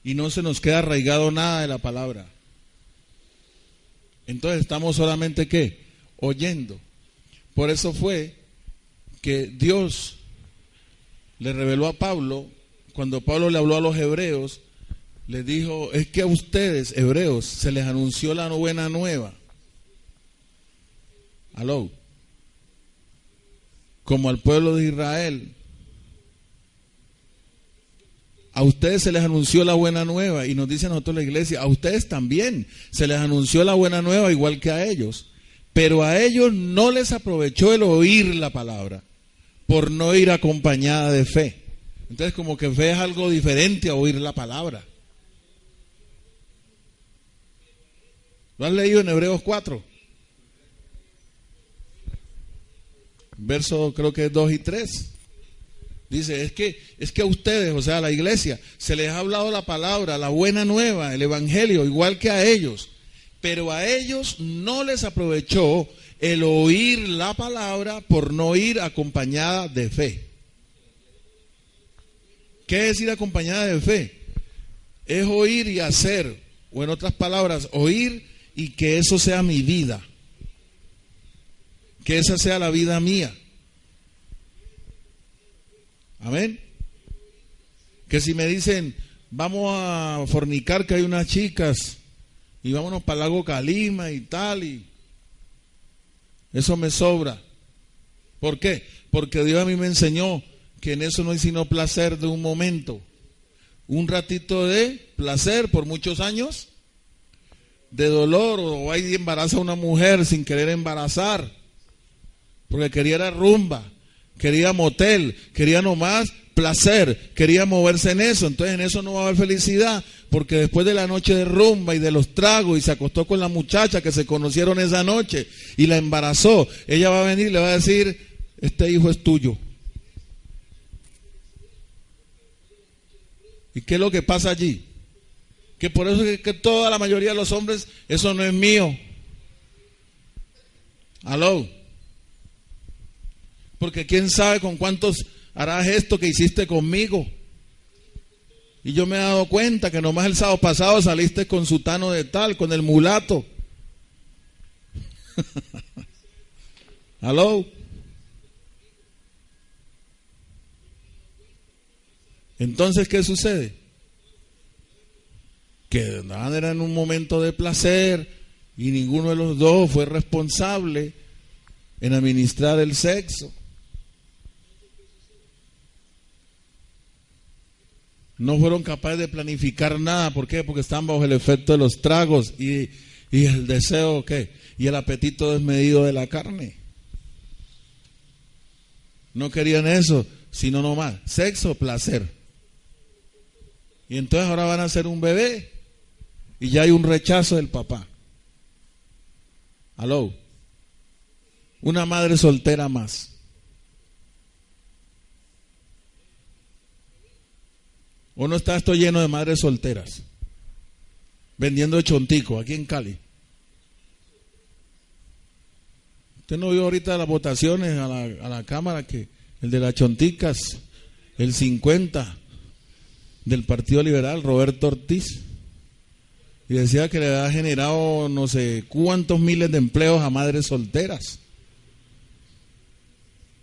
y no se nos queda arraigado nada de la palabra. Entonces estamos solamente ¿qué? Oyendo. Por eso fue que Dios le reveló a Pablo, cuando Pablo le habló a los hebreos, les dijo, es que a ustedes, hebreos, se les anunció la buena nueva. Aló. Como al pueblo de Israel. A ustedes se les anunció la buena nueva, y nos dice a nosotros la iglesia, a ustedes también se les anunció la buena nueva igual que a ellos, pero a ellos no les aprovechó el oír la palabra, por no ir acompañada de fe. Entonces como que fe es algo diferente a oír la palabra. ¿Lo has leído en Hebreos 4? Verso creo que es 2 y 3. Dice, es que a ustedes, o sea, a la iglesia, se les ha hablado la palabra, la buena nueva, el evangelio, igual que a ellos. Pero a ellos no les aprovechó el oír la palabra por no ir acompañada de fe. ¿Qué es ir acompañada de fe? Es oír y hacer, o en otras palabras, oír y que eso sea mi vida. Que esa sea la vida mía. Amén. Que si me dicen, vamos a fornicar que hay unas chicas y vámonos para el lago Calima y tal, y eso me sobra. ¿Por qué? Porque Dios a mí me enseñó que en eso no hay sino placer de un momento. Un ratito de placer por muchos años de dolor, o hay embaraza a una mujer sin querer embarazar, porque quería era rumba, quería motel, quería nomás placer, quería moverse en eso. Entonces en eso no va a haber felicidad, porque después de la noche de rumba y de los tragos, y se acostó con la muchacha que se conocieron esa noche y la embarazó, ella va a venir y le va a decir, este hijo es tuyo. ¿Y qué es lo que pasa allí? Que por eso es que toda la mayoría de los hombres, eso no es mío. Aló. Porque quién sabe con cuántos harás esto que hiciste conmigo. Y yo me he dado cuenta que nomás el sábado pasado saliste con sutano de tal, con el mulato. Aló. Entonces, ¿qué sucede? Que andaban era en un momento de placer y ninguno de los dos fue responsable en administrar el sexo. No fueron capaces de planificar nada. ¿Por qué? Porque estaban bajo el efecto de los tragos y el deseo, ¿qué? Y el apetito desmedido de la carne. No querían eso, sino nomás sexo, placer. Y entonces ahora van a hacer un bebé y ya hay un rechazo del papá. Aló. Una madre soltera más. ¿O no está esto lleno de madres solteras? Vendiendo chontico aquí en Cali. ¿Usted no vio ahorita las votaciones a la Cámara que el de las chonticas, el 50 del Partido Liberal, Roberto Ortiz, y decía que le había generado no sé cuántos miles de empleos a madres solteras?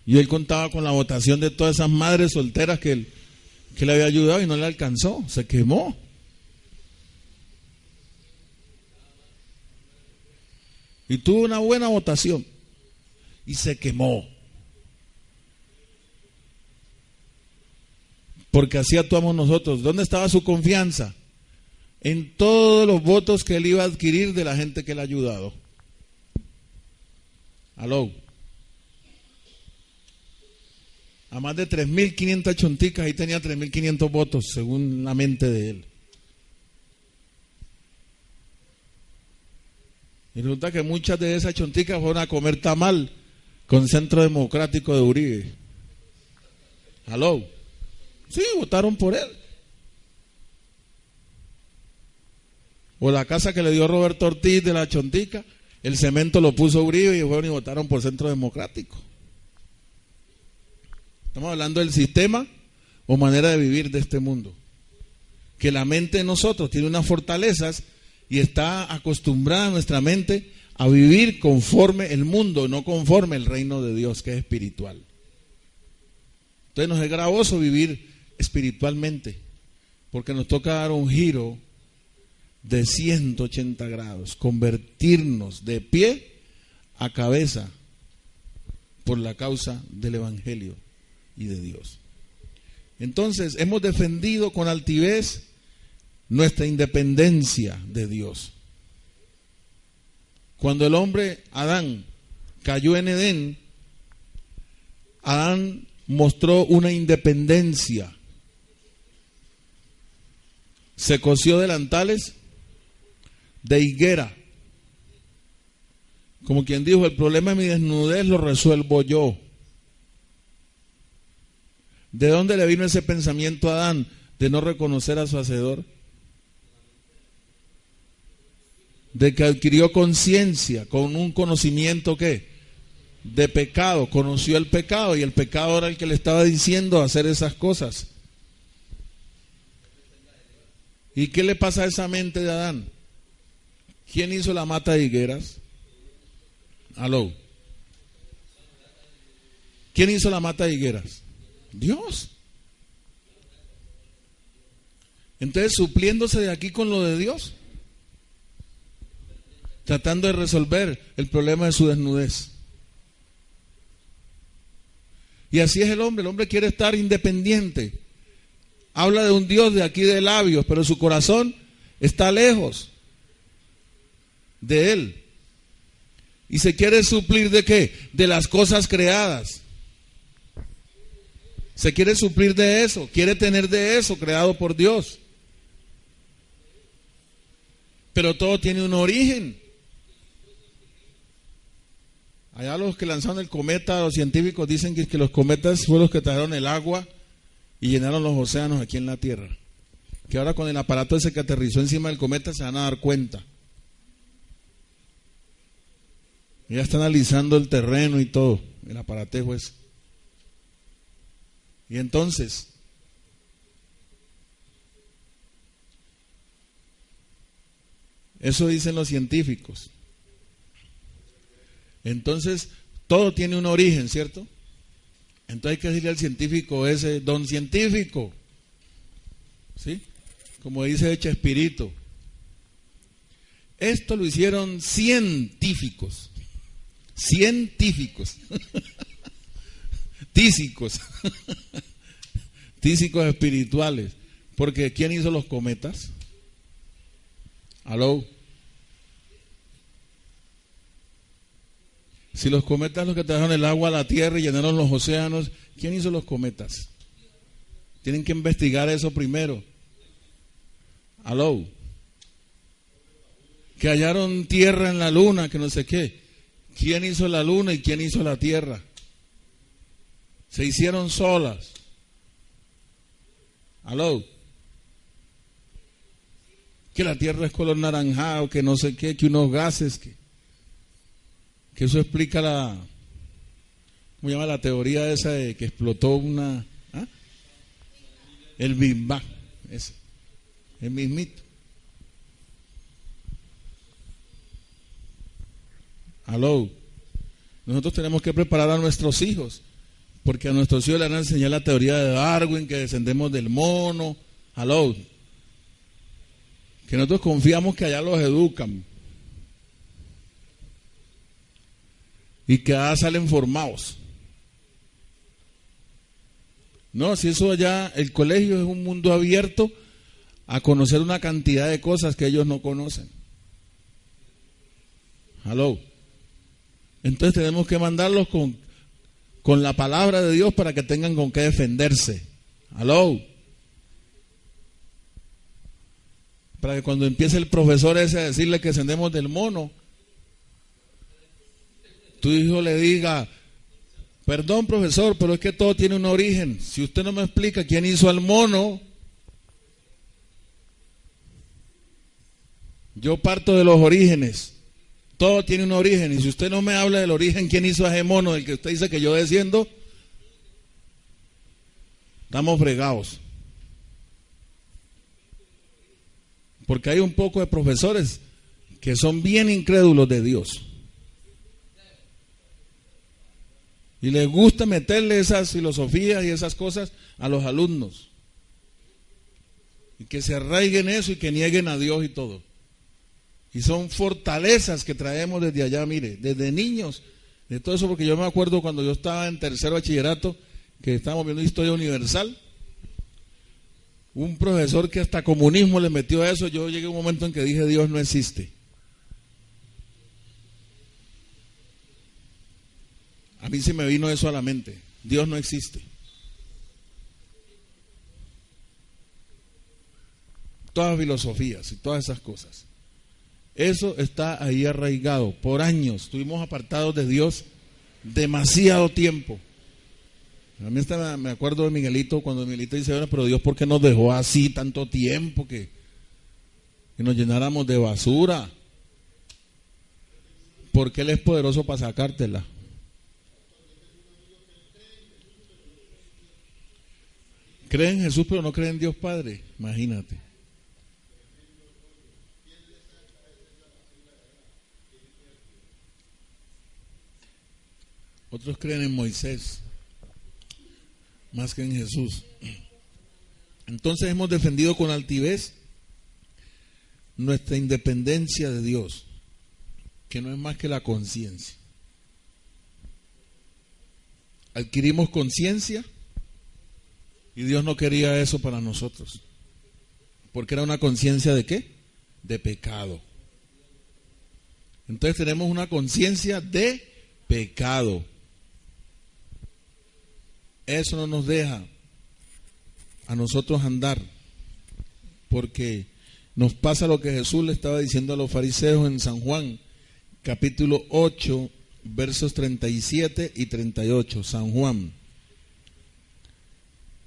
Y él contaba con la votación de todas esas madres solteras que le había ayudado y no le alcanzó, se quemó. Y tuvo una buena votación y se quemó. Porque así actuamos nosotros. ¿Dónde estaba su confianza? En todos los votos que él iba a adquirir de la gente que le ha ayudado. Aló. A más de 3.500 chonticas, ahí tenía 3.500 votos, según la mente de él. Y resulta que muchas de esas chonticas fueron a comer tamal con Centro Democrático de Uribe. ¿Aló? Sí, votaron por él. O la casa que le dio Roberto Ortiz de la chontica, el cemento lo puso Uribe y fueron y votaron por Centro Democrático. Estamos hablando del sistema o manera de vivir de este mundo. Que la mente de nosotros tiene unas fortalezas y está acostumbrada nuestra mente a vivir conforme el mundo, no conforme el reino de Dios, que es espiritual. Entonces nos es gravoso vivir espiritualmente, porque nos toca dar un giro de 180 grados, convertirnos de pie a cabeza por la causa del Evangelio y de Dios. Entonces, hemos defendido con altivez nuestra independencia de Dios. Cuando el hombre, Adán, cayó en Edén, Adán mostró una independencia. Se cosió delantales de higuera. Como quien dijo, el problema de mi desnudez lo resuelvo yo. ¿De dónde le vino ese pensamiento a Adán de no reconocer a su hacedor? De que adquirió conciencia con un conocimiento ¿qué? De pecado, conoció el pecado y el pecado era el que le estaba diciendo hacer esas cosas. ¿Y qué le pasa a esa mente de Adán? ¿Quién hizo la mata de higueras? Aló. ¿Quién hizo la mata de higueras? Dios. Entonces, supliéndose de aquí con lo de Dios, tratando de resolver el problema de su desnudez. Y así es el hombre quiere estar independiente. Habla de un Dios de aquí de labios, pero su corazón está lejos de Él. Y se quiere suplir ¿de qué? De las cosas creadas. Se quiere suplir de eso, quiere tener de eso creado por Dios. Pero todo tiene un origen. Allá los que lanzaron el cometa, los científicos dicen que los cometas fueron los que trajeron el agua y llenaron los océanos aquí en la Tierra. Que ahora con el aparato ese que aterrizó encima del cometa se van a dar cuenta. Ya está analizando el terreno y todo, el aparatejo ese. Y entonces, eso dicen los científicos. Entonces, todo tiene un origen, ¿cierto? Entonces hay que decirle al científico ese, don científico, ¿sí? Como dice Chespirito, esto lo hicieron científicos, tísicos, tísicos espirituales, porque ¿quién hizo los cometas? ¿Aló? Si los cometas los que trajeron el agua a la tierra y llenaron los océanos, ¿quién hizo los cometas? Tienen que investigar eso primero. ¿Aló? Que hallaron tierra en la luna, que no sé qué. ¿Quién hizo la luna y quién hizo la tierra? Se hicieron solas. ¿Aló? Que la tierra es color naranjado, que no sé qué, que unos gases, que eso explica ¿cómo se llama la teoría esa de que explotó el Big Bang, ese, el mismito. Aló, nosotros tenemos que preparar a nuestros hijos, porque a nuestros hijos les van a enseñar la teoría de Darwin, que descendemos del mono. Aló, que nosotros confiamos que allá los educan y que allá salen formados. No, si eso allá, el colegio es un mundo abierto a conocer una cantidad de cosas que ellos no conocen. Aló. Entonces tenemos que mandarlos con la palabra de Dios para que tengan con qué defenderse. Aló. Para que cuando empiece el profesor ese a decirle que descendemos del mono, tu hijo le diga, perdón profesor, pero es que todo tiene un origen. Si usted no me explica quién hizo al mono, yo parto de los orígenes. Todo tiene un origen, y si usted no me habla del origen, quién hizo a ese mono del que usted dice que yo desciendo, estamos fregados. Porque hay un poco de profesores que son bien incrédulos de Dios. Y les gusta meterle esas filosofías y esas cosas a los alumnos. Y que se arraiguen eso y que nieguen a Dios y todo. Y son fortalezas que traemos desde allá, mire, desde niños De todo eso, porque yo me acuerdo cuando yo estaba en tercer bachillerato, que estábamos viendo historia universal, un profesor que hasta comunismo le metió a eso. Yo llegué a un momento en que dije, Dios no existe. A mí se me vino eso a la mente, Dios no existe. Todas filosofías y todas esas cosas. Eso está ahí arraigado. Por años estuvimos apartados de Dios demasiado tiempo. A mí me acuerdo de Miguelito, cuando Miguelito dice, bueno, pero Dios, ¿por qué nos dejó así tanto tiempo que nos llenáramos de basura? Porque Él es poderoso para sacártela. Cree en Jesús, pero no cree en Dios Padre. Imagínate. Otros creen en Moisés más que en Jesús. Entonces hemos defendido con altivez nuestra independencia de Dios, que no es más que la conciencia. Adquirimos conciencia y Dios no quería eso para nosotros, porque era una conciencia ¿de qué? De pecado. Entonces tenemos una conciencia de pecado. Eso no nos deja a nosotros andar, porque nos pasa lo que Jesús le estaba diciendo a los fariseos en San Juan, capítulo 8, versos 37 y 38. San Juan.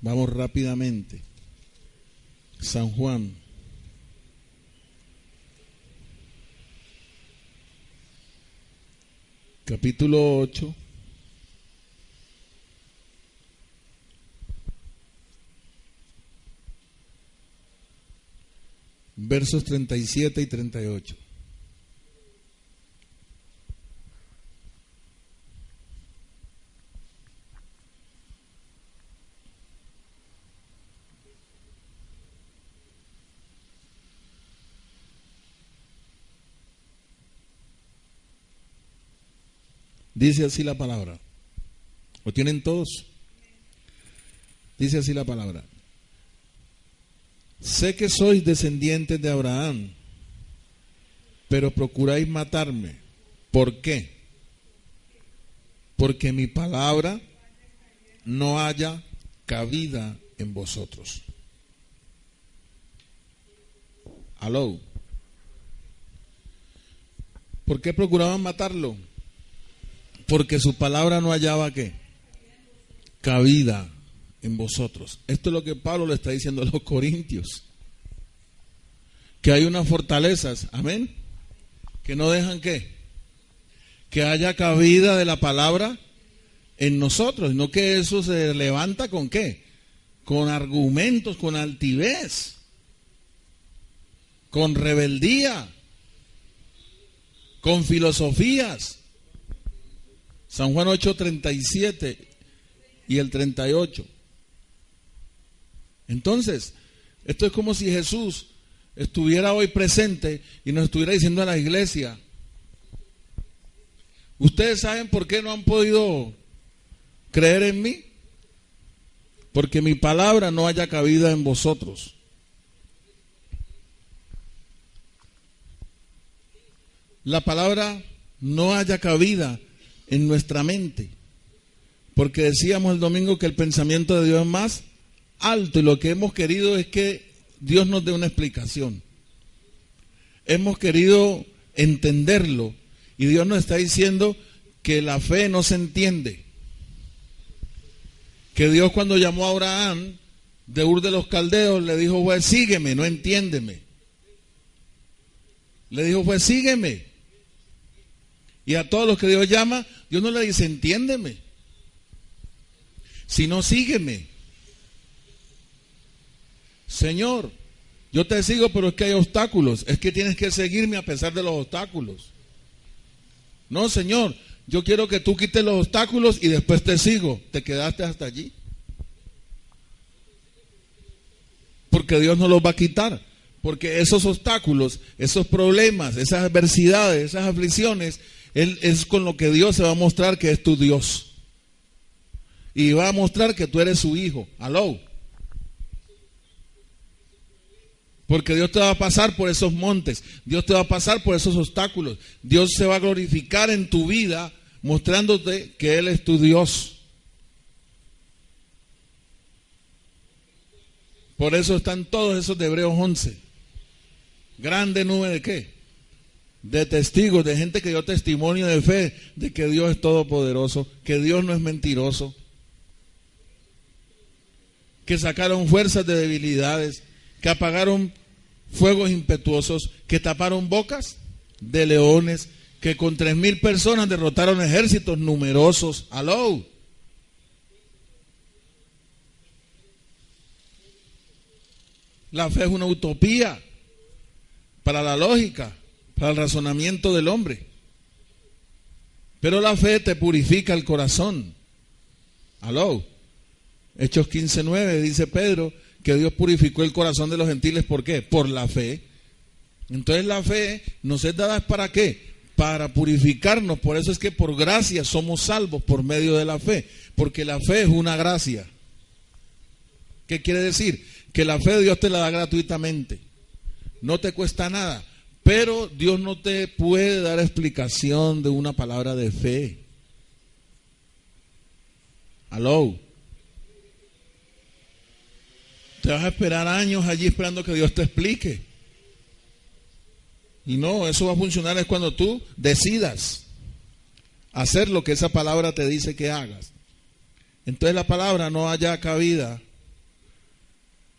Vamos rápidamente. San Juan. Capítulo 8. Versos 37 y 38. Dice así la palabra. ¿Lo tienen todos? Dice así la palabra. Sé que sois descendientes de Abraham, pero procuráis matarme. ¿Por qué? Porque mi palabra no haya cabida en vosotros. Aló. ¿Por qué procuraban matarlo? Porque su palabra no hallaba ¿qué? Cabida en vosotros. Esto es lo que Pablo le está diciendo a los corintios, que hay unas fortalezas, amén, que no dejan ¿qué? Que haya cabida de la palabra en nosotros, no que eso se levanta con ¿qué? Con argumentos, con altivez, con rebeldía, con filosofías. San Juan 8:37 y el 38. Entonces, esto es como si Jesús estuviera hoy presente y nos estuviera diciendo a la iglesia: ¿ustedes saben por qué no han podido creer en mí? Porque mi palabra no haya cabida en vosotros. La palabra no haya cabida en nuestra mente, porque decíamos el domingo que el pensamiento de Dios es más alto, y lo que hemos querido es que Dios nos dé una explicación. Hemos querido entenderlo, y Dios nos está diciendo que la fe no se entiende, que Dios, cuando llamó a Abraham de Ur de los Caldeos, le dijo: pues sígueme, no entiéndeme. Le dijo: pues sígueme. Y a todos los que Dios llama, Dios no le dice: entiéndeme, sino sígueme. Señor, yo te sigo, pero es que hay obstáculos. Es que tienes que seguirme a pesar de los obstáculos. No, Señor, yo quiero que tú quites los obstáculos y después te sigo. Te quedaste hasta allí, porque Dios no los va a quitar. Porque esos obstáculos, esos problemas, esas adversidades, esas aflicciones, Es con lo que Dios se va a mostrar que es tu Dios. Y va a mostrar que tú eres su hijo. Aló. Porque Dios te va a pasar por esos montes. Dios te va a pasar por esos obstáculos. Dios se va a glorificar en tu vida mostrándote que Él es tu Dios. Por eso están todos esos de Hebreos 11. Grande nube de qué? De testigos, de gente que dio testimonio de fe, de que Dios es todopoderoso, que Dios no es mentiroso, que sacaron fuerzas de debilidades, que apagaron fuegos impetuosos, que taparon bocas de leones, que con 3,000 personas derrotaron ejércitos numerosos. ¡Aló! La fe es una utopía para la lógica, para el razonamiento del hombre. Pero la fe te purifica el corazón. Aló. Hechos 15:9 dice Pedro que Dios purificó el corazón de los gentiles. ¿Por qué? Por la fe. Entonces la fe nos es dada ¿para qué? Para purificarnos. Por eso es que por gracia somos salvos por medio de la fe. Porque la fe es una gracia. ¿Qué quiere decir? Que la fe Dios te la da gratuitamente. No te cuesta nada. Pero Dios no te puede dar explicación de una palabra de fe. Aló. Te vas a esperar años allí esperando que Dios te explique. Y no, eso va a funcionar es cuando tú decidas hacer lo que esa palabra te dice que hagas. Entonces la palabra no haya cabida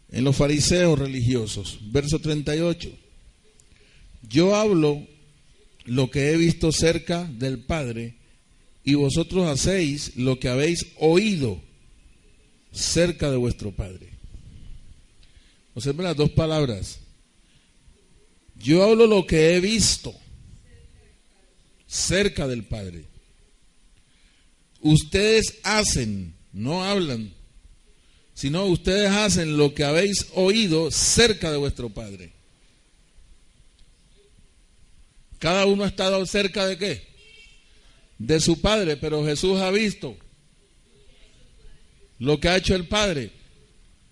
en los fariseos religiosos. Verso 38. Yo hablo lo que he visto cerca del Padre, y vosotros hacéis lo que habéis oído cerca de vuestro Padre. Observen las dos palabras. Yo hablo lo que he visto cerca del Padre. Ustedes hacen, no hablan, sino ustedes hacen lo que habéis oído cerca de vuestro Padre. Cada uno ha estado cerca de qué? De su Padre, pero Jesús ha visto lo que ha hecho el Padre.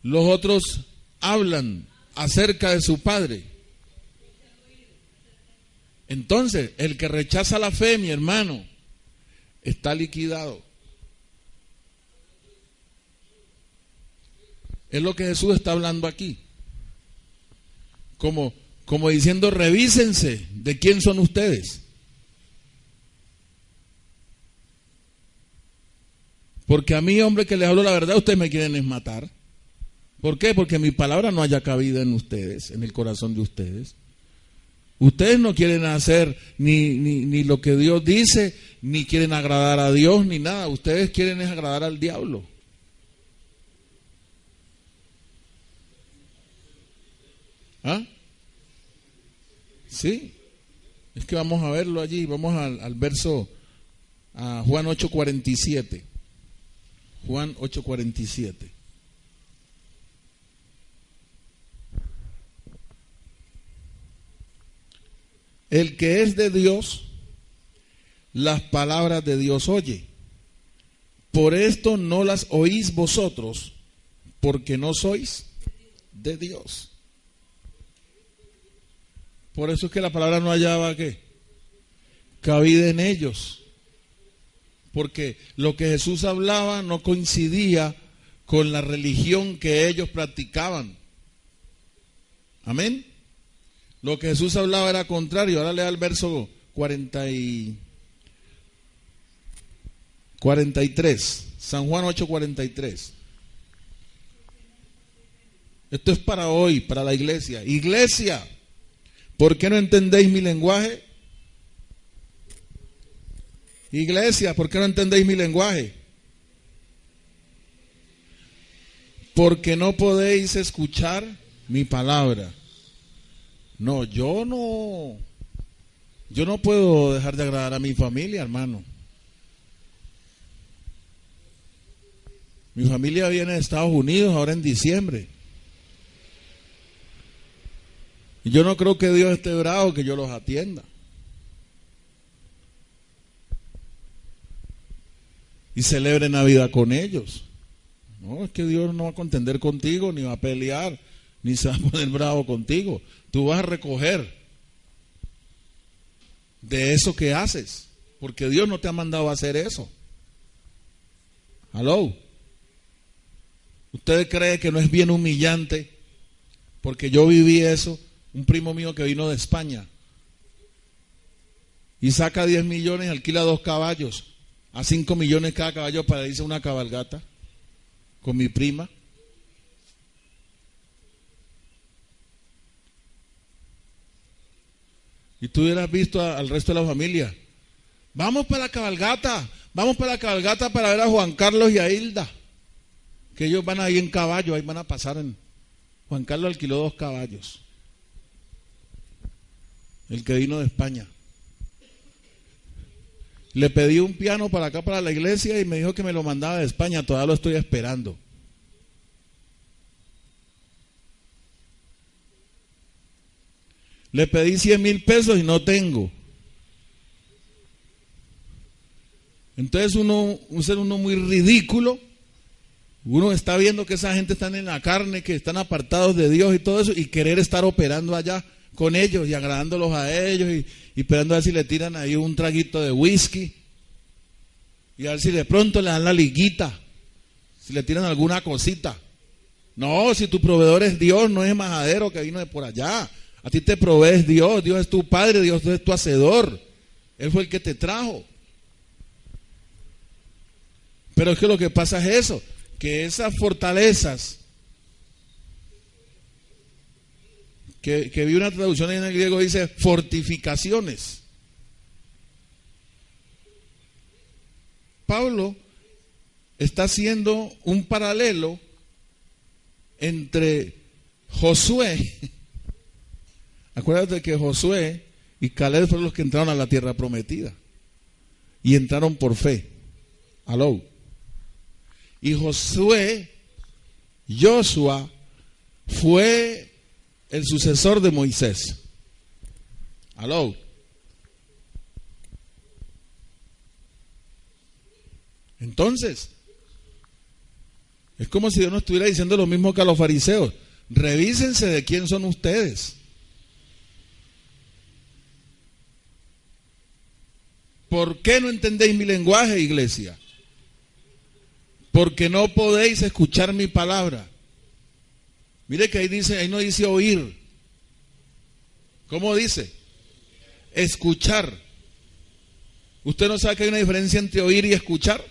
Los otros hablan acerca de su Padre. Entonces, el que rechaza la fe, mi hermano, está liquidado. Es lo que Jesús está hablando aquí. Como diciendo, revísense de quién son ustedes. Porque a mí, hombre, que les hablo la verdad, ustedes me quieren es matar. ¿Por qué? Porque mi palabra no haya cabida en ustedes, en el corazón de ustedes. Ustedes no quieren hacer ni lo que Dios dice, ni quieren agradar a Dios, ni nada. Ustedes quieren es agradar al diablo. ¿Ah? Sí. Es que vamos a verlo allí. Vamos al verso, a Juan 8:47. Juan 8:47. El que es de Dios, las palabras de Dios oye. Por esto no las oís vosotros, porque no sois de Dios. Por eso es que la palabra no hallaba ¿qué? Cabida en ellos. Porque lo que Jesús hablaba no coincidía con la religión que ellos practicaban. Amén. Lo que Jesús hablaba era contrario. Ahora lea el verso 43. San Juan 8:43. Esto es para hoy, para la iglesia. Iglesia, ¿por qué no entendéis mi lenguaje? Iglesia, ¿por qué no entendéis mi lenguaje? Porque no podéis escuchar mi palabra. No, yo no puedo dejar de agradar a mi familia, hermano. Mi familia viene de Estados Unidos ahora en diciembre. Y yo no creo que Dios esté bravo que yo los atienda. y celebre Navidad con ellos. No, es que Dios no va a contender contigo, ni va a pelear, ni se va a poner bravo contigo. Tú vas a recoger de eso que haces, porque Dios no te ha mandado a hacer eso. ¿Aló? ¿Usted cree que no es bien humillante? Porque yo viví eso. Un primo mío que vino de España y saca 10 millones y alquila 2 caballos a 5 millones cada caballo para irse a una cabalgata con mi prima. Y tú hubieras visto al resto de la familia. Vamos para la cabalgata para ver a Juan Carlos y a Hilda, que ellos van ahí en caballo, ahí van a pasar en... Juan Carlos alquiló 2 caballos, el que vino de España. Le pedí un piano para acá, para la iglesia, y me dijo que me lo mandaba de España. Todavía lo estoy esperando. Le pedí 100,000 pesos y no tengo. Entonces un ser muy ridículo. Uno está viendo que esa gente están en la carne, que están apartados de Dios y todo eso, y querer estar operando allá con ellos y agradándolos a ellos y esperando a ver si le tiran ahí un traguito de whisky y a ver si de pronto le dan la liguita, si le tiran alguna cosita. No, si tu proveedor es Dios, no es majadero que vino de por allá. A ti te provee Dios, Dios es tu padre, Dios es tu hacedor. Él fue el que te trajo. Pero es que lo que pasa es eso, que esas fortalezas, que vi una traducción en el griego, dice fortificaciones. Pablo está haciendo un paralelo entre Josué. Acuérdate que Josué y Caleb fueron los que entraron a la tierra prometida y entraron por fe. Aló. Y Josué fue el sucesor de Moisés. Aló. Entonces, es como si Dios no estuviera diciendo lo mismo que a los fariseos. Revísense de quién son ustedes. ¿Por qué no entendéis mi lenguaje, iglesia? Porque no podéis escuchar mi palabra. Mire que ahí no dice oír. ¿Cómo dice? Escuchar. ¿Usted no sabe que hay una diferencia entre oír y escuchar?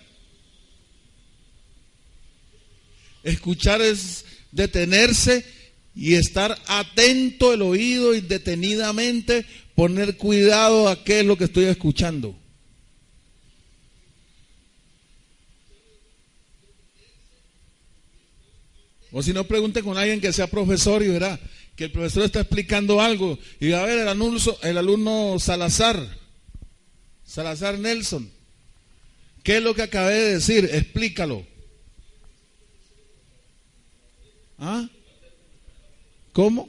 Escuchar es detenerse y estar atento el oído y detenidamente poner cuidado a qué es lo que estoy escuchando. O si no, pregunte con alguien que sea profesor y verá que el profesor está explicando algo y va a ver el alumno Salazar Nelson, ¿qué es lo que acabé de decir? Explícalo. ¿Ah? ¿Cómo?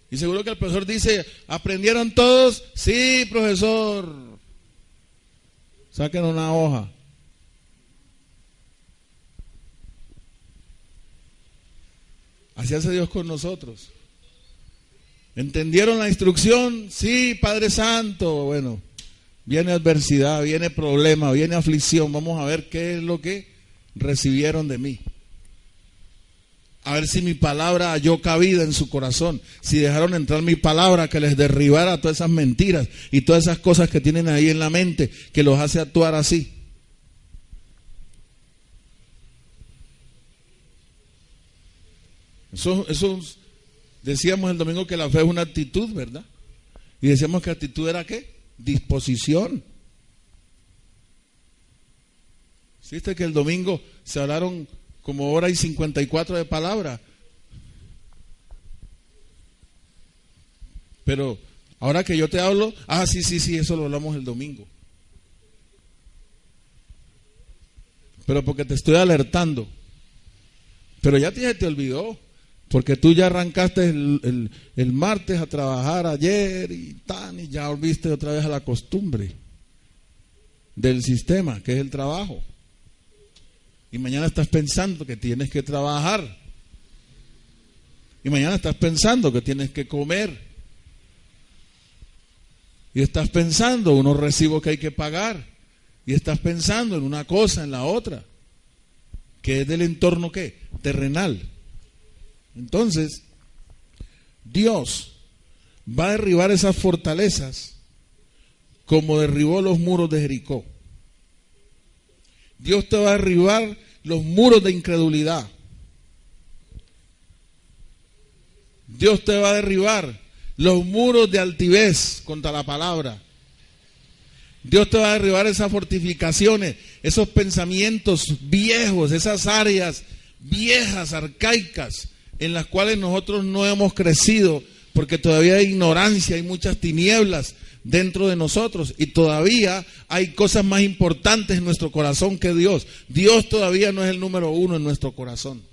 Y seguro que el profesor dice, ¿aprendieron todos? Sí, profesor. Saquen una hoja. Así hace Dios con nosotros. ¿Entendieron la instrucción? Sí, Padre Santo. Bueno, viene adversidad, viene problema, viene aflicción. Vamos a ver qué es lo que recibieron de mí. A ver si mi palabra halló cabida en su corazón. Si dejaron entrar mi palabra que les derribara todas esas mentiras y todas esas cosas que tienen ahí en la mente que los hace actuar así. Eso decíamos el domingo que la fe es una actitud, ¿verdad? Y decíamos que actitud era ¿qué? Disposición. ¿Viste que el domingo se hablaron como hora y 54 de palabra? Pero ahora que yo te hablo, sí, eso lo hablamos el domingo. Pero porque te estoy alertando. Pero ya te olvidó. Porque tú ya arrancaste el martes a trabajar ayer y ya volviste otra vez a la costumbre del sistema, que es el trabajo. Y mañana estás pensando que tienes que trabajar. Y mañana estás pensando que tienes que comer. Y estás pensando unos recibos que hay que pagar. Y estás pensando en una cosa, en la otra. Que es del entorno, ¿qué? Terrenal. Entonces, Dios va a derribar esas fortalezas como derribó los muros de Jericó. Dios te va a derribar los muros de incredulidad. Dios te va a derribar los muros de altivez contra la palabra. Dios te va a derribar esas fortificaciones, esos pensamientos viejos, esas áreas viejas, arcaicas, en las cuales nosotros no hemos crecido, porque todavía hay ignorancia, hay muchas tinieblas dentro de nosotros, y todavía hay cosas más importantes en nuestro corazón que Dios. Dios todavía no es el número uno en nuestro corazón.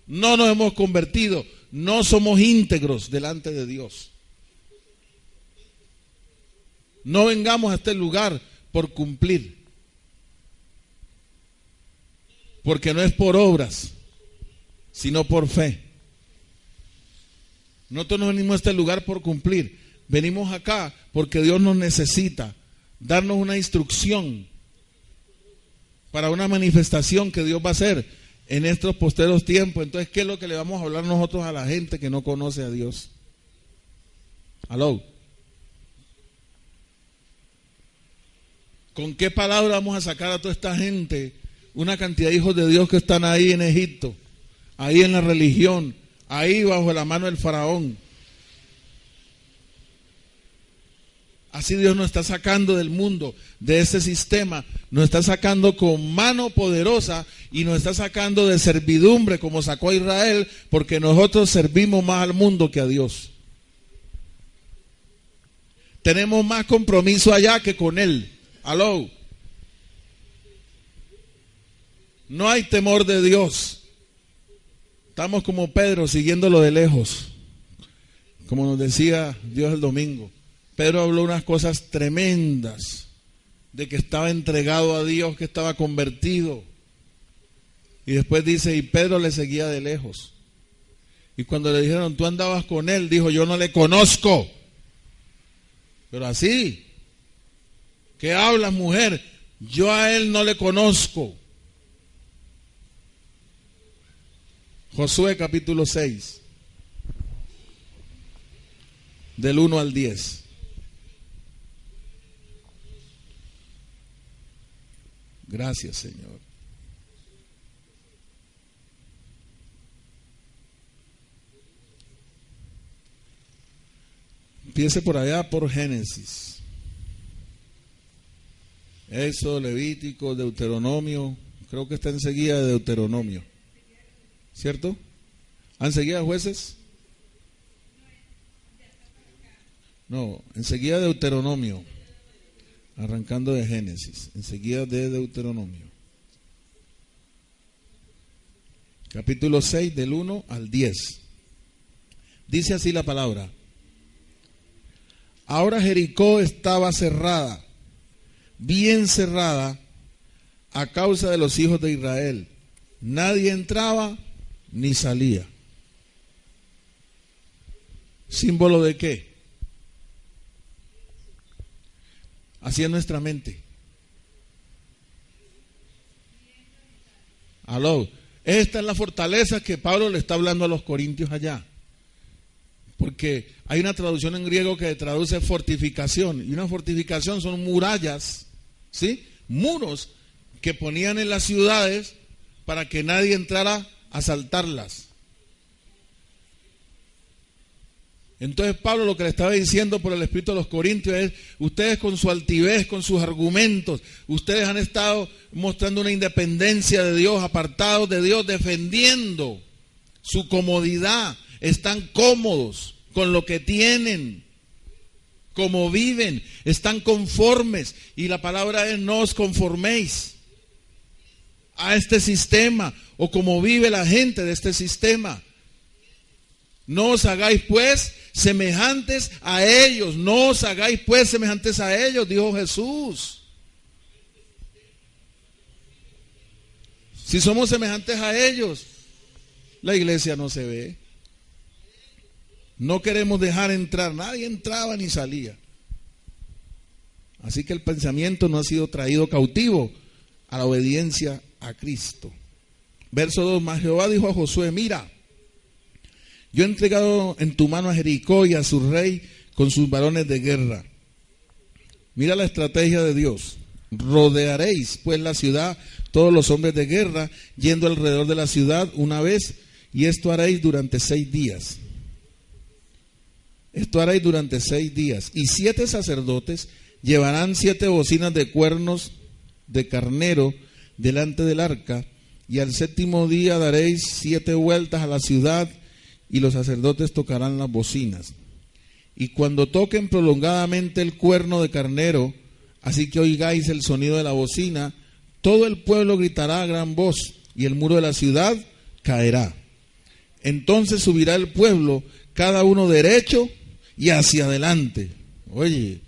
No nos hemos convertido, no somos íntegros delante de Dios. No vengamos a este lugar por cumplir, porque no es por obras, sino por fe. Nosotros no venimos a este lugar por cumplir, venimos acá porque Dios nos necesita darnos una instrucción para una manifestación que Dios va a hacer en estos posteros tiempos. Entonces, ¿qué es lo que le vamos a hablar nosotros a la gente que no conoce a Dios? ¿Aló? ¿Con qué palabra vamos a sacar a toda esta gente, una cantidad de hijos de Dios que están ahí en Egipto, ahí en la religión, ahí bajo la mano del faraón? Así Dios nos está sacando del mundo, de ese sistema, nos está sacando con mano poderosa y nos está sacando de servidumbre como sacó a Israel, porque nosotros servimos más al mundo que a Dios. Tenemos más compromiso allá que con Él. Aló. No hay temor de Dios. Estamos como Pedro, siguiéndolo de lejos. Como nos decía Dios el domingo. Pedro habló unas cosas tremendas, de que estaba entregado a Dios, que estaba convertido. Y después dice, y Pedro le seguía de lejos. Y cuando le dijeron, tú andabas con él, dijo, yo no le conozco. Pero así, ¿qué hablas, mujer? Yo a él no le conozco. Josué capítulo 6, del 1 al 10. Gracias, Señor. Empiece por allá por Génesis. Éxodo, Levítico, Deuteronomio. Creo que está enseguida de Deuteronomio. ¿Cierto? ¿Enseguida de Jueces? No, enseguida de Deuteronomio. Arrancando de Génesis, enseguida de Deuteronomio. Capítulo 6, del 1 al 10. Dice así la palabra. Ahora Jericó estaba cerrada, bien cerrada, a causa de los hijos de Israel. Nadie entraba ni salía. ¿Símbolo de qué? Así es nuestra mente. Aló. Esta es la fortaleza que Pablo le está hablando a los corintios allá. Porque hay una traducción en griego que traduce fortificación. Y una fortificación son murallas, ¿sí? Muros que ponían en las ciudades para que nadie entrara a asaltarlas. Entonces Pablo lo que le estaba diciendo por el Espíritu a los Corintios es, ustedes con su altivez, con sus argumentos, ustedes han estado mostrando una independencia de Dios, apartados de Dios, defendiendo su comodidad, están cómodos con lo que tienen, como viven, están conformes, y la palabra es no os conforméis. a este sistema o como vive la gente de este sistema. No os hagáis pues semejantes a ellos, no os hagáis pues semejantes a ellos, dijo Jesús. Si somos semejantes a ellos, la iglesia no se ve. No queremos dejar entrar, nadie entraba ni salía. Así que el pensamiento no ha sido traído cautivo a la obediencia a Cristo. Verso 2, mas Jehová dijo a Josué, mira, yo he entregado en tu mano a Jericó y a su rey con sus varones de guerra. Mira la estrategia de Dios. Rodearéis pues la ciudad, todos los hombres de guerra, yendo alrededor de la ciudad una vez, y esto haréis durante 6 días. Esto haréis durante 6 días. Y 7 sacerdotes llevarán 7 bocinas de cuernos de carnero delante del arca, y al 7º día daréis 7 vueltas a la ciudad, y los sacerdotes tocarán las bocinas. Y cuando toquen prolongadamente el cuerno de carnero, así que oigáis el sonido de la bocina, todo el pueblo gritará a gran voz, y el muro de la ciudad caerá. Entonces subirá el pueblo, cada uno derecho y hacia adelante. Oye,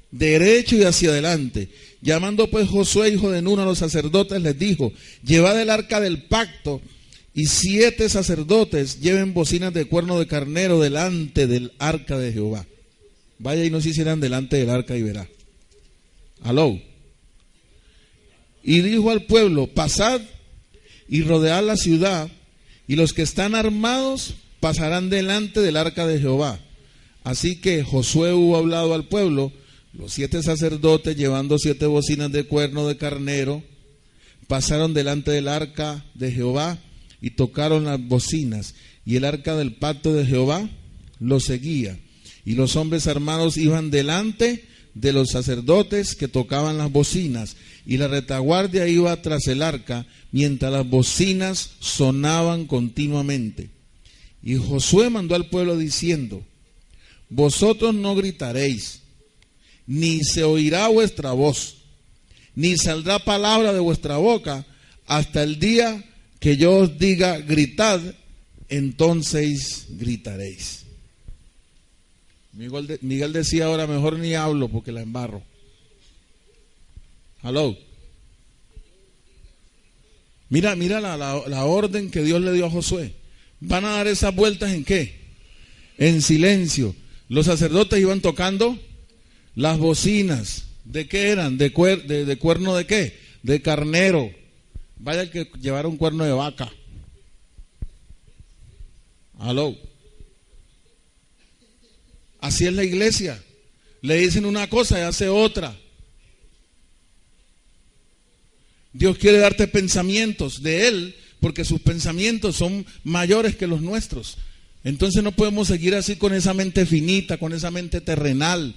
derecho y hacia adelante. Llamando pues Josué, hijo de Nun, a los sacerdotes, les dijo, llevad el arca del pacto, y 7 sacerdotes lleven bocinas de cuerno de carnero delante del arca de Jehová. Vaya y no se hicieran delante del arca y verá. Aló. Y dijo al pueblo, pasad y rodead la ciudad, y los que están armados pasarán delante del arca de Jehová. Así que Josué hubo hablado al pueblo, los 7 sacerdotes llevando 7 bocinas de cuerno de carnero, pasaron delante del arca de Jehová y tocaron las bocinas, y el arca del pacto de Jehová los seguía, y los hombres armados iban delante de los sacerdotes que tocaban las bocinas, y la retaguardia iba tras el arca, mientras las bocinas sonaban continuamente. Y Josué mandó al pueblo diciendo, vosotros no gritaréis, ni se oirá vuestra voz, ni saldrá palabra de vuestra boca, hasta el día que yo os diga gritad, entonces gritaréis. Miguel decía ahora, mejor ni hablo porque la embarro. Hello. Mira la orden que Dios le dio a Josué. Van a dar esas vueltas ¿en qué? En silencio. Los sacerdotes iban tocando las bocinas. ¿De qué eran? ¿De cuerno de qué? De carnero. Vaya el que llevara un cuerno de vaca. Aló. Así es la iglesia. Le dicen una cosa y hace otra. Dios quiere darte pensamientos de Él, porque sus pensamientos son mayores que los nuestros. Entonces no podemos seguir así con esa mente finita, con esa mente terrenal.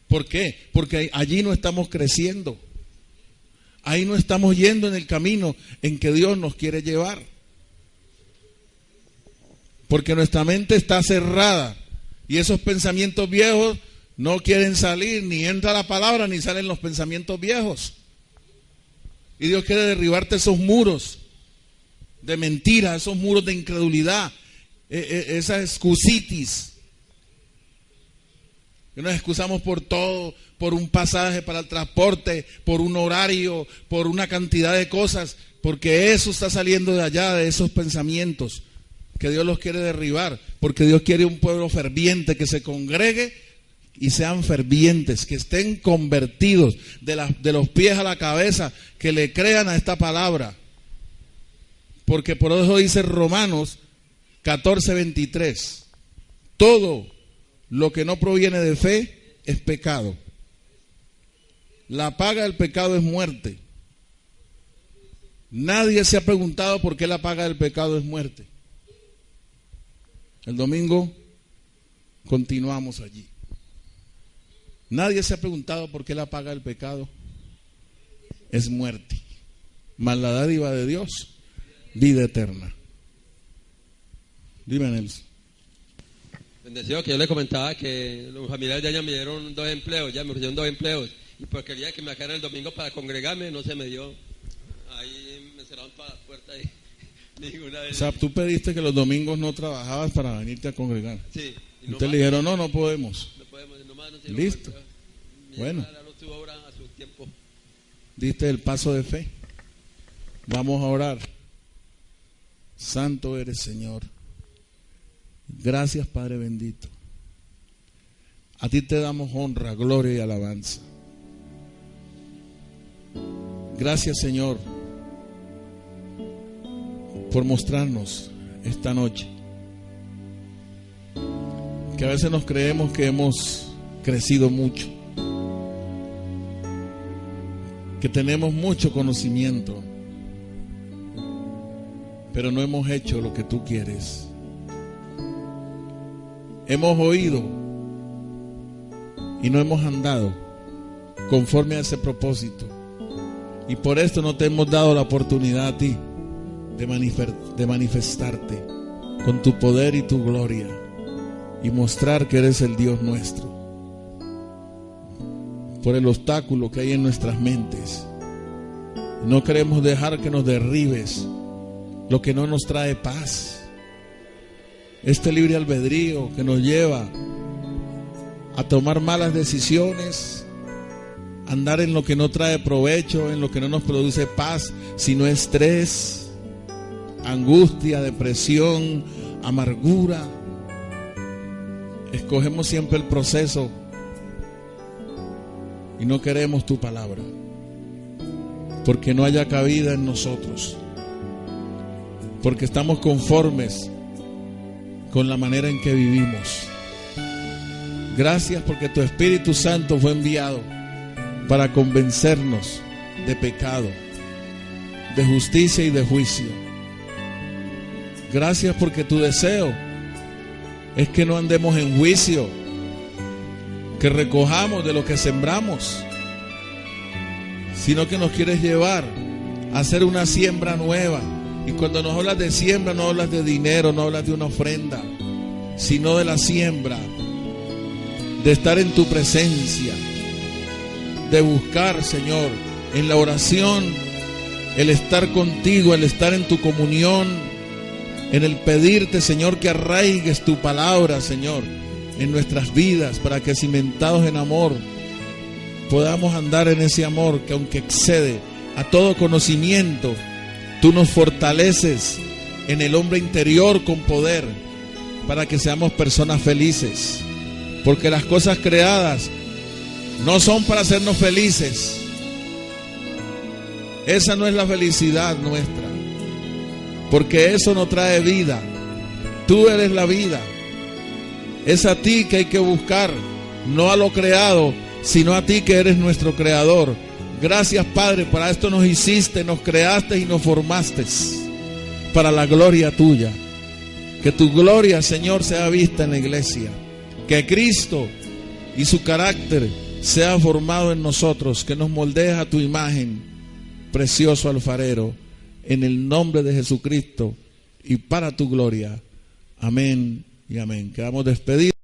¿Por qué? Porque allí no estamos creciendo. Ahí no estamos yendo en el camino en que Dios nos quiere llevar. Porque nuestra mente está cerrada y esos pensamientos viejos no quieren salir, ni entra la palabra, ni salen los pensamientos viejos. Y Dios quiere derribarte esos muros de mentira, esos muros de incredulidad, esa excusitis. Que nos excusamos por todo, por un pasaje para el transporte, por un horario, por una cantidad de cosas, porque eso está saliendo de allá, de esos pensamientos, que Dios los quiere derribar, porque Dios quiere un pueblo ferviente, que se congregue y sean fervientes, que estén convertidos de los pies a la cabeza, que le crean a esta palabra. Porque por eso dice Romanos 14:23, todo lo que no proviene de fe es pecado. La paga del pecado es muerte. Nadie se ha preguntado por qué la paga del pecado es muerte. El domingo continuamos allí. Nadie se ha preguntado por qué la paga del pecado es muerte. Mas la dádiva de Dios, vida eterna. Dime, Nelson. Bendecido, que yo le comentaba que los familiares de ella me dieron 2 empleos, ya me ofrecieron 2 empleos, y porque quería que me sacaran el domingo para congregarme, no se me dio. Ahí me cerraron todas las puertas y ninguna de O sea, tú pediste que los domingos no trabajabas para venirte a congregar. Sí. Y te le dijeron, no podemos. No podemos, nomás no Listo. Bueno. Su obra a su tiempo. Diste el paso de fe. Vamos a orar. Santo eres, Señor. Gracias, Padre bendito. A ti te damos honra, gloria y alabanza. Gracias, Señor, por mostrarnos esta noche que a veces nos creemos que hemos crecido mucho, que tenemos mucho conocimiento, pero no hemos hecho lo que tú quieres. Hemos oído y no hemos andado conforme a ese propósito, y por esto no te hemos dado la oportunidad a ti de manifestarte con tu poder y tu gloria y mostrar que eres el Dios nuestro. Por el obstáculo que hay en nuestras mentes, no queremos dejar que nos derribes lo que no nos trae paz. Este libre albedrío que nos lleva a tomar malas decisiones, andar en lo que no trae provecho, en lo que no nos produce paz, sino estrés, angustia, depresión, amargura. Escogemos siempre el proceso y no queremos tu palabra, porque no haya cabida en nosotros, porque estamos conformes con la manera en que vivimos. Gracias porque tu Espíritu Santo fue enviado para convencernos de pecado, de justicia y de juicio. Gracias porque tu deseo es que no andemos en juicio, que recojamos de lo que sembramos, sino que nos quieres llevar a hacer una siembra nueva. Y cuando nos hablas de siembra, no hablas de dinero, no hablas de una ofrenda, sino de la siembra, de estar en tu presencia, de buscar, Señor, en la oración, el estar contigo, el estar en tu comunión, en el pedirte, Señor, que arraigues tu palabra, Señor, en nuestras vidas, para que cimentados en amor podamos andar en ese amor que, aunque excede a todo conocimiento, tú nos fortaleces en el hombre interior con poder para que seamos personas felices, porque las cosas creadas no son para hacernos felices. Esa no es la felicidad nuestra, porque eso no trae vida. Tú eres la vida. Es a ti que hay que buscar, no a lo creado, sino a ti que eres nuestro creador. Gracias, Padre, para esto nos hiciste, nos creaste y nos formaste para la gloria tuya. Que tu gloria, Señor, sea vista en la iglesia. Que Cristo y su carácter sea formado en nosotros. Que nos moldees a tu imagen, precioso alfarero. En el nombre de Jesucristo y para tu gloria. Amén y amén. Quedamos despedidos.